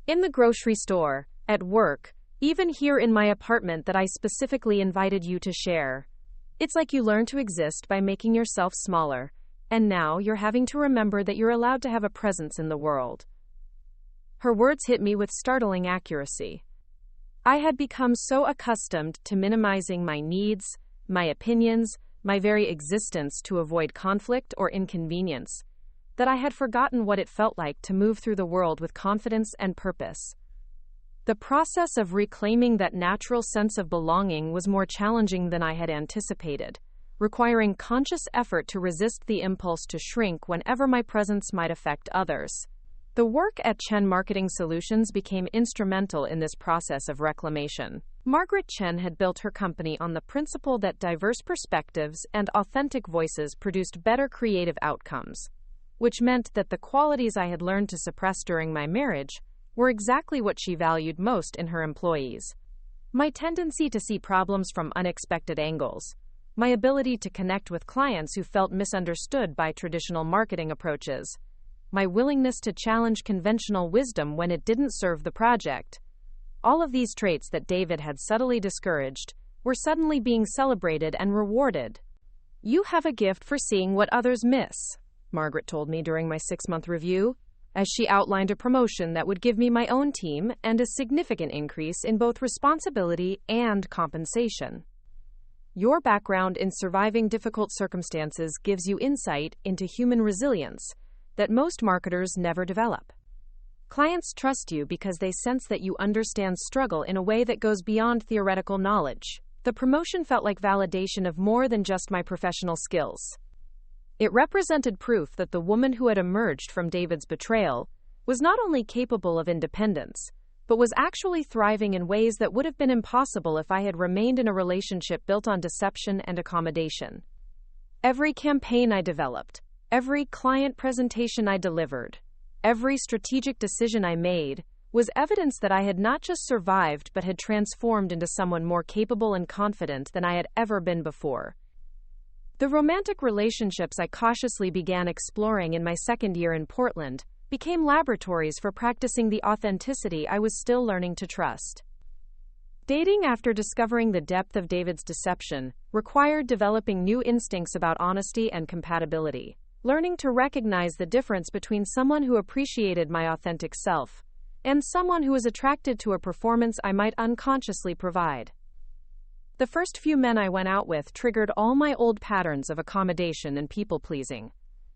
[SPEAKER 1] "In the grocery store, at work, even here in my apartment that I specifically invited you to share. It's like you learn to exist by making yourself smaller, and now you're having to remember that you're allowed to have a presence in the world." Her words hit me with startling accuracy. I had become so accustomed to minimizing my needs, my opinions, my very existence to avoid conflict or inconvenience, that I had forgotten what it felt like to move through the world with confidence and purpose. The process of reclaiming that natural sense of belonging was more challenging than I had anticipated, requiring conscious effort to resist the impulse to shrink whenever my presence might affect others. The work at Cascade Marketing Solutions became instrumental in this process of reclamation. Margaret Chen had built her company on the principle that diverse perspectives and authentic voices produced better creative outcomes, which meant that the qualities I had learned to suppress during my marriage were exactly what she valued most in her employees. My tendency to see problems from unexpected angles, my ability to connect with clients who felt misunderstood by traditional marketing approaches, my willingness to challenge conventional wisdom when it didn't serve the project. All of these traits that David had subtly discouraged were suddenly being celebrated and rewarded. "You have a gift for seeing what others miss," Margaret told me during my 6-month review, as she outlined a promotion that would give me my own team and a significant increase in both responsibility and compensation. "Your background in surviving difficult circumstances gives you insight into human resilience that most marketers never develop. Clients trust you because they sense that you understand struggle in a way that goes beyond theoretical knowledge." The promotion felt like validation of more than just my professional skills. It represented proof that the woman who had emerged from David's betrayal was not only capable of independence, but was actually thriving in ways that would have been impossible if I had remained in a relationship built on deception and accommodation. Every campaign I developed, every client presentation I delivered, every strategic decision I made was evidence that I had not just survived but had transformed into someone more capable and confident than I had ever been before. The romantic relationships I cautiously began exploring in my second year in Portland became laboratories for practicing the authenticity I was still learning to trust. Dating after discovering the depth of David's deception required developing new instincts about honesty and compatibility, learning to recognize the difference between someone who appreciated my authentic self and someone who was attracted to a performance I might unconsciously provide. The first few men I went out with triggered all my old patterns of accommodation and people-pleasing,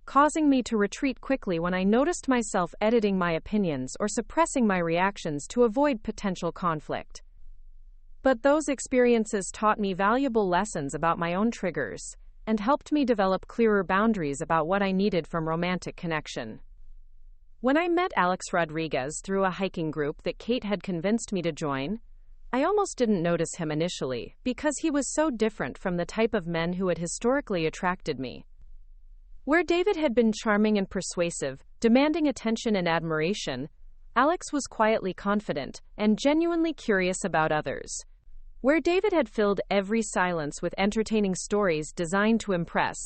[SPEAKER 1] causing me to retreat quickly when I noticed myself editing my opinions or suppressing my reactions to avoid potential conflict. But those experiences taught me valuable lessons about my own triggers and helped me develop clearer boundaries about what I needed from romantic connection. When I met Alex Rodriguez through a hiking group that Kate had convinced me to join, I almost didn't notice him initially because he was so different from the type of men who had historically attracted me. Where David had been charming and persuasive, demanding attention and admiration, Alex was quietly confident and genuinely curious about others. Where David had filled every silence with entertaining stories designed to impress,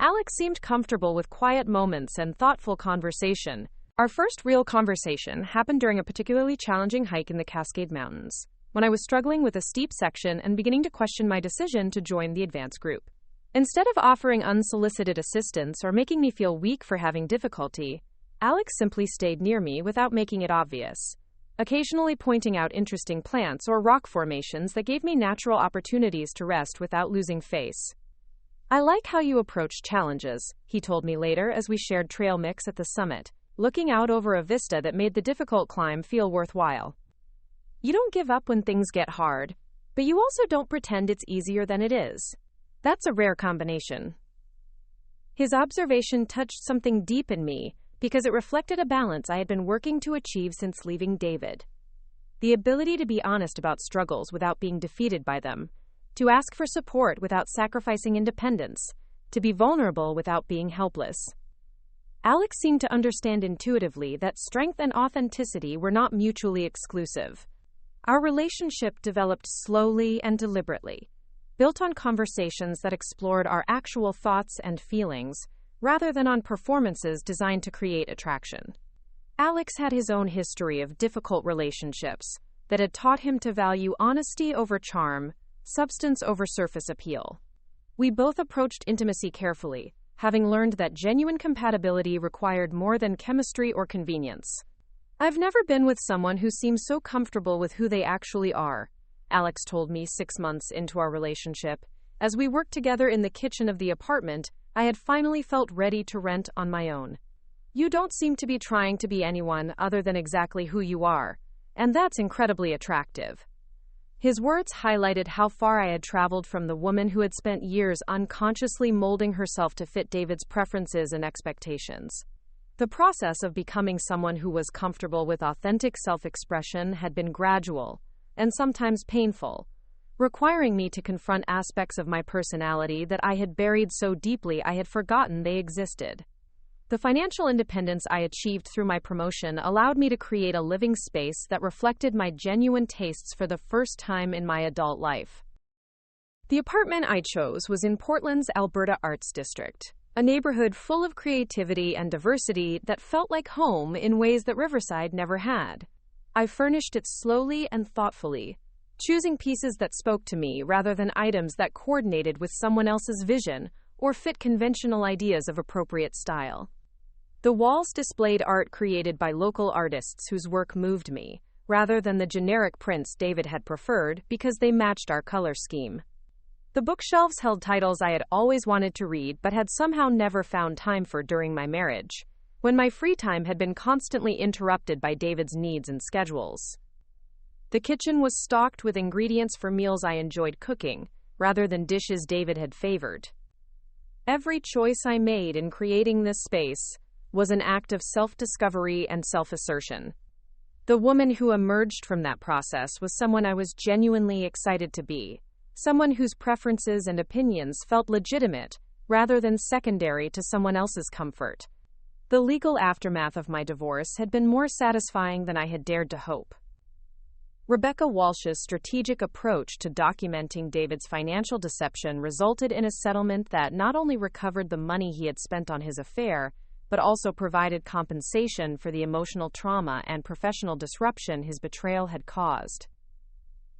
[SPEAKER 1] Alex seemed comfortable with quiet moments and thoughtful conversation. Our first real conversation happened during a particularly challenging hike in the Cascade Mountains, when I was struggling with a steep section and beginning to question my decision to join the advance group. Instead of offering unsolicited assistance or making me feel weak for having difficulty, Alex simply stayed near me without making it obvious, occasionally pointing out interesting plants or rock formations that gave me natural opportunities to rest without losing face. "I like how you approach challenges," he told me later as we shared trail mix at the summit, looking out over a vista that made the difficult climb feel worthwhile. "You don't give up when things get hard, but you also don't pretend it's easier than it is. That's a rare combination." His observation touched something deep in me because it reflected a balance I had been working to achieve since leaving David. The ability to be honest about struggles without being defeated by them, to ask for support without sacrificing independence, to be vulnerable without being helpless. Alex seemed to understand intuitively that strength and authenticity were not mutually exclusive. Our relationship developed slowly and deliberately, built on conversations that explored our actual thoughts and feelings, rather than on performances designed to create attraction. Alex had his own history of difficult relationships that had taught him to value honesty over charm, substance over surface appeal. We both approached intimacy carefully, having learned that genuine compatibility required more than chemistry or convenience. "I've never been with someone who seems so comfortable with who they actually are," Alex told me 6 months into our relationship. As we worked together in the kitchen of the apartment I had finally felt ready to rent on my own. "You don't seem to be trying to be anyone other than exactly who you are, and that's incredibly attractive." His words highlighted how far I had traveled from the woman who had spent years unconsciously molding herself to fit David's preferences and expectations. The process of becoming someone who was comfortable with authentic self-expression had been gradual, and sometimes painful, requiring me to confront aspects of my personality that I had buried so deeply I had forgotten they existed. The financial independence I achieved through my promotion allowed me to create a living space that reflected my genuine tastes for the first time in my adult life. The apartment I chose was in Portland's Alberta Arts District, a neighborhood full of creativity and diversity that felt like home in ways that Riverside never had. I furnished it slowly and thoughtfully, choosing pieces that spoke to me rather than items that coordinated with someone else's vision or fit conventional ideas of appropriate style. The walls displayed art created by local artists whose work moved me, rather than the generic prints David had preferred because they matched our color scheme. The bookshelves held titles I had always wanted to read but had somehow never found time for during my marriage, when my free time had been constantly interrupted by David's needs and schedules. The kitchen was stocked with ingredients for meals I enjoyed cooking, rather than dishes David had favored. Every choice I made in creating this space was an act of self-discovery and self-assertion. The woman who emerged from that process was someone I was genuinely excited to be, someone whose preferences and opinions felt legitimate rather than secondary to someone else's comfort. The legal aftermath of my divorce had been more satisfying than I had dared to hope. Rebecca Walsh's strategic approach to documenting David's financial deception resulted in a settlement that not only recovered the money he had spent on his affair, but also provided compensation for the emotional trauma and professional disruption his betrayal had caused.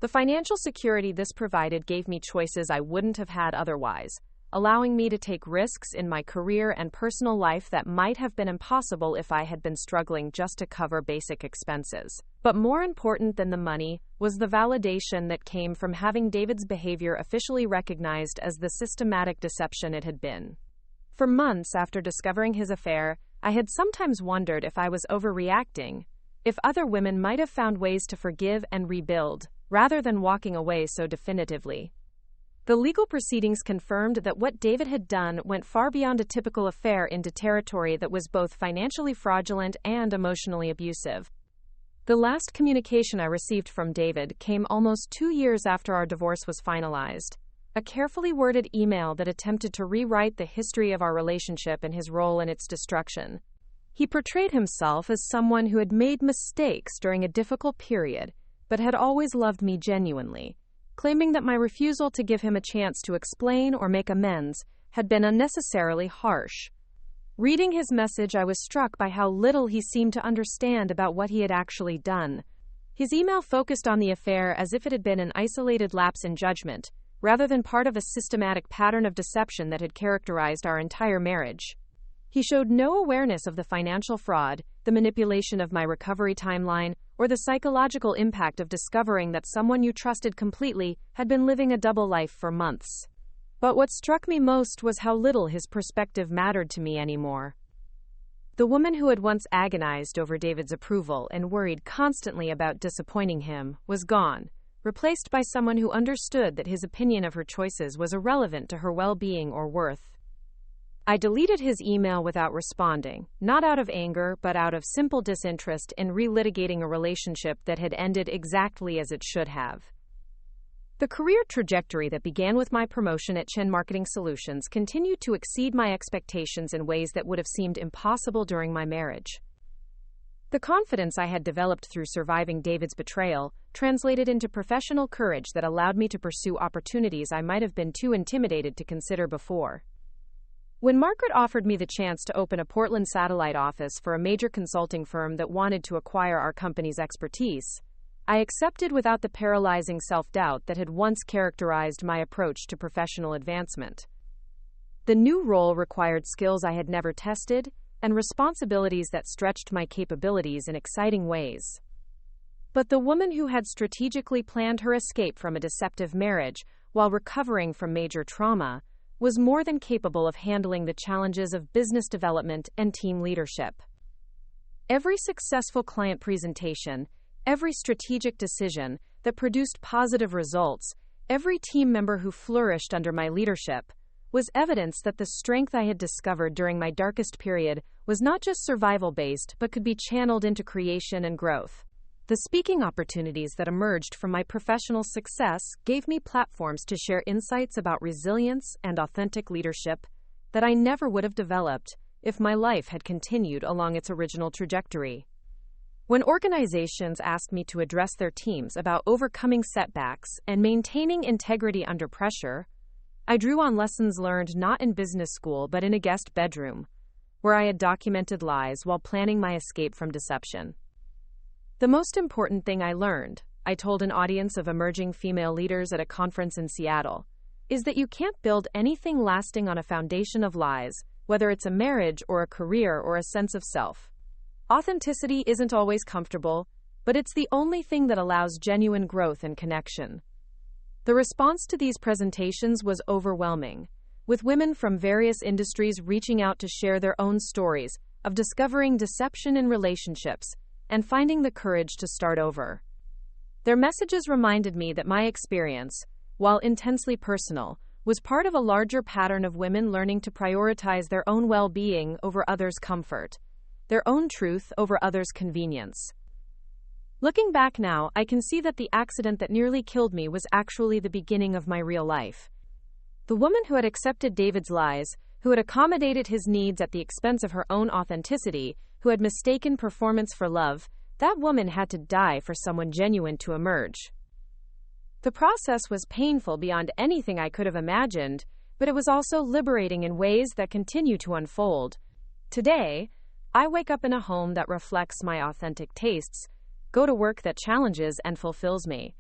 [SPEAKER 1] The financial security this provided gave me choices I wouldn't have had otherwise, allowing me to take risks in my career and personal life that might have been impossible if I had been struggling just to cover basic expenses. But more important than the money was the validation that came from having David's behavior officially recognized as the systematic deception it had been. For months after discovering his affair, I had sometimes wondered if I was overreacting, if other women might have found ways to forgive and rebuild, rather than walking away so definitively. The legal proceedings confirmed that what David had done went far beyond a typical affair into territory that was both financially fraudulent and emotionally abusive. The last communication I received from David came almost 2 years after our divorce was finalized. A carefully worded email that attempted to rewrite the history of our relationship and his role in its destruction. He portrayed himself as someone who had made mistakes during a difficult period, but had always loved me genuinely, claiming that my refusal to give him a chance to explain or make amends had been unnecessarily harsh. Reading his message, I was struck by how little he seemed to understand about what he had actually done. His email focused on the affair as if it had been an isolated lapse in judgment, rather than part of a systematic pattern of deception that had characterized our entire marriage. He showed no awareness of the financial fraud, the manipulation of my recovery timeline, or the psychological impact of discovering that someone you trusted completely had been living a double life for months. But what struck me most was how little his perspective mattered to me anymore. The woman who had once agonized over David's approval and worried constantly about disappointing him was gone, replaced by someone who understood that his opinion of her choices was irrelevant to her well-being or worth. I deleted his email without responding, not out of anger, but out of simple disinterest in relitigating a relationship that had ended exactly as it should have. The career trajectory that began with my promotion at Cascade Marketing Solutions continued to exceed my expectations in ways that would have seemed impossible during my marriage. The confidence I had developed through surviving David's betrayal translated into professional courage that allowed me to pursue opportunities I might have been too intimidated to consider before. When Margaret offered me the chance to open a Portland satellite office for a major consulting firm that wanted to acquire our company's expertise, I accepted without the paralyzing self-doubt that had once characterized my approach to professional advancement. The new role required skills I had never tested and responsibilities that stretched my capabilities in exciting ways. But the woman who had strategically planned her escape from a deceptive marriage while recovering from major trauma was more than capable of handling the challenges of business development and team leadership. Every successful client presentation, every strategic decision that produced positive results, every team member who flourished under my leadership, was evidence that the strength I had discovered during my darkest period was not just survival-based but could be channeled into creation and growth. The speaking opportunities that emerged from my professional success gave me platforms to share insights about resilience and authentic leadership that I never would have developed if my life had continued along its original trajectory. When organizations asked me to address their teams about overcoming setbacks and maintaining integrity under pressure, I drew on lessons learned not in business school but in a guest bedroom, where I had documented lies while planning my escape from deception. The most important thing I learned, I told an audience of emerging female leaders at a conference in Seattle, is that you can't build anything lasting on a foundation of lies, whether it's a marriage or a career or a sense of self. Authenticity isn't always comfortable, but it's the only thing that allows genuine growth and connection. The response to these presentations was overwhelming, with women from various industries reaching out to share their own stories of discovering deception in relationships and finding the courage to start over. Their messages reminded me that my experience, while intensely personal, was part of a larger pattern of women learning to prioritize their own well-being over others' comfort, their own truth over others' convenience. Looking back now, I can see that the accident that nearly killed me was actually the beginning of my real life. The woman who had accepted David's lies, who had accommodated his needs at the expense of her own authenticity, who had mistaken performance for love, that woman had to die for someone genuine to emerge. The process was painful beyond anything I could have imagined, but it was also liberating in ways that continue to unfold. Today, I wake up in a home that reflects my authentic tastes, go to work that challenges and fulfills me,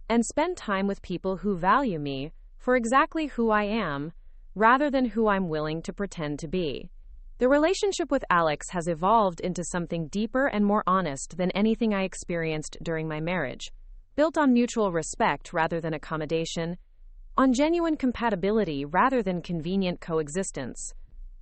[SPEAKER 1] and spend time with people who value me for exactly who I am, rather than who I'm willing to pretend to be. The relationship with Alex has evolved into something deeper and more honest than anything I experienced during my marriage, built on mutual respect rather than accommodation, on genuine compatibility rather than convenient coexistence.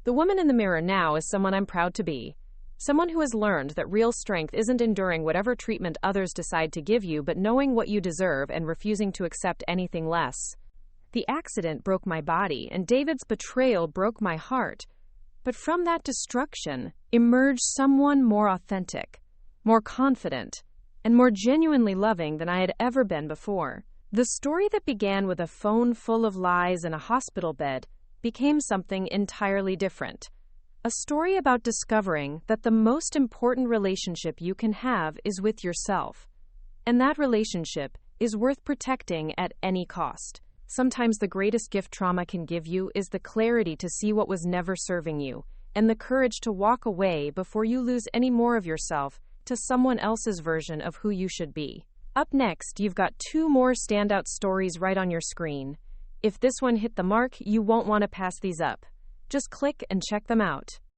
[SPEAKER 1] The woman in the mirror now is someone I'm proud to be. Someone who has learned that real strength isn't enduring whatever treatment others decide to give you, but knowing what you deserve and refusing to accept anything less. The accident broke my body, and David's betrayal broke my heart. But from that destruction emerged someone more authentic, more confident, and more genuinely loving than I had ever been before. The story that began with a phone full of lies and a hospital bed became something entirely different. A story about discovering that the most important relationship you can have is with yourself, and that relationship is worth protecting at any cost. Sometimes the greatest gift trauma can give you is the clarity to see what was never serving you, and the courage to walk away before you lose any more of yourself to someone else's version of who you should be. Up next, you've got 2 more standout stories right on your screen. If this one hit the mark, you won't want to pass these up. Just click and check them out.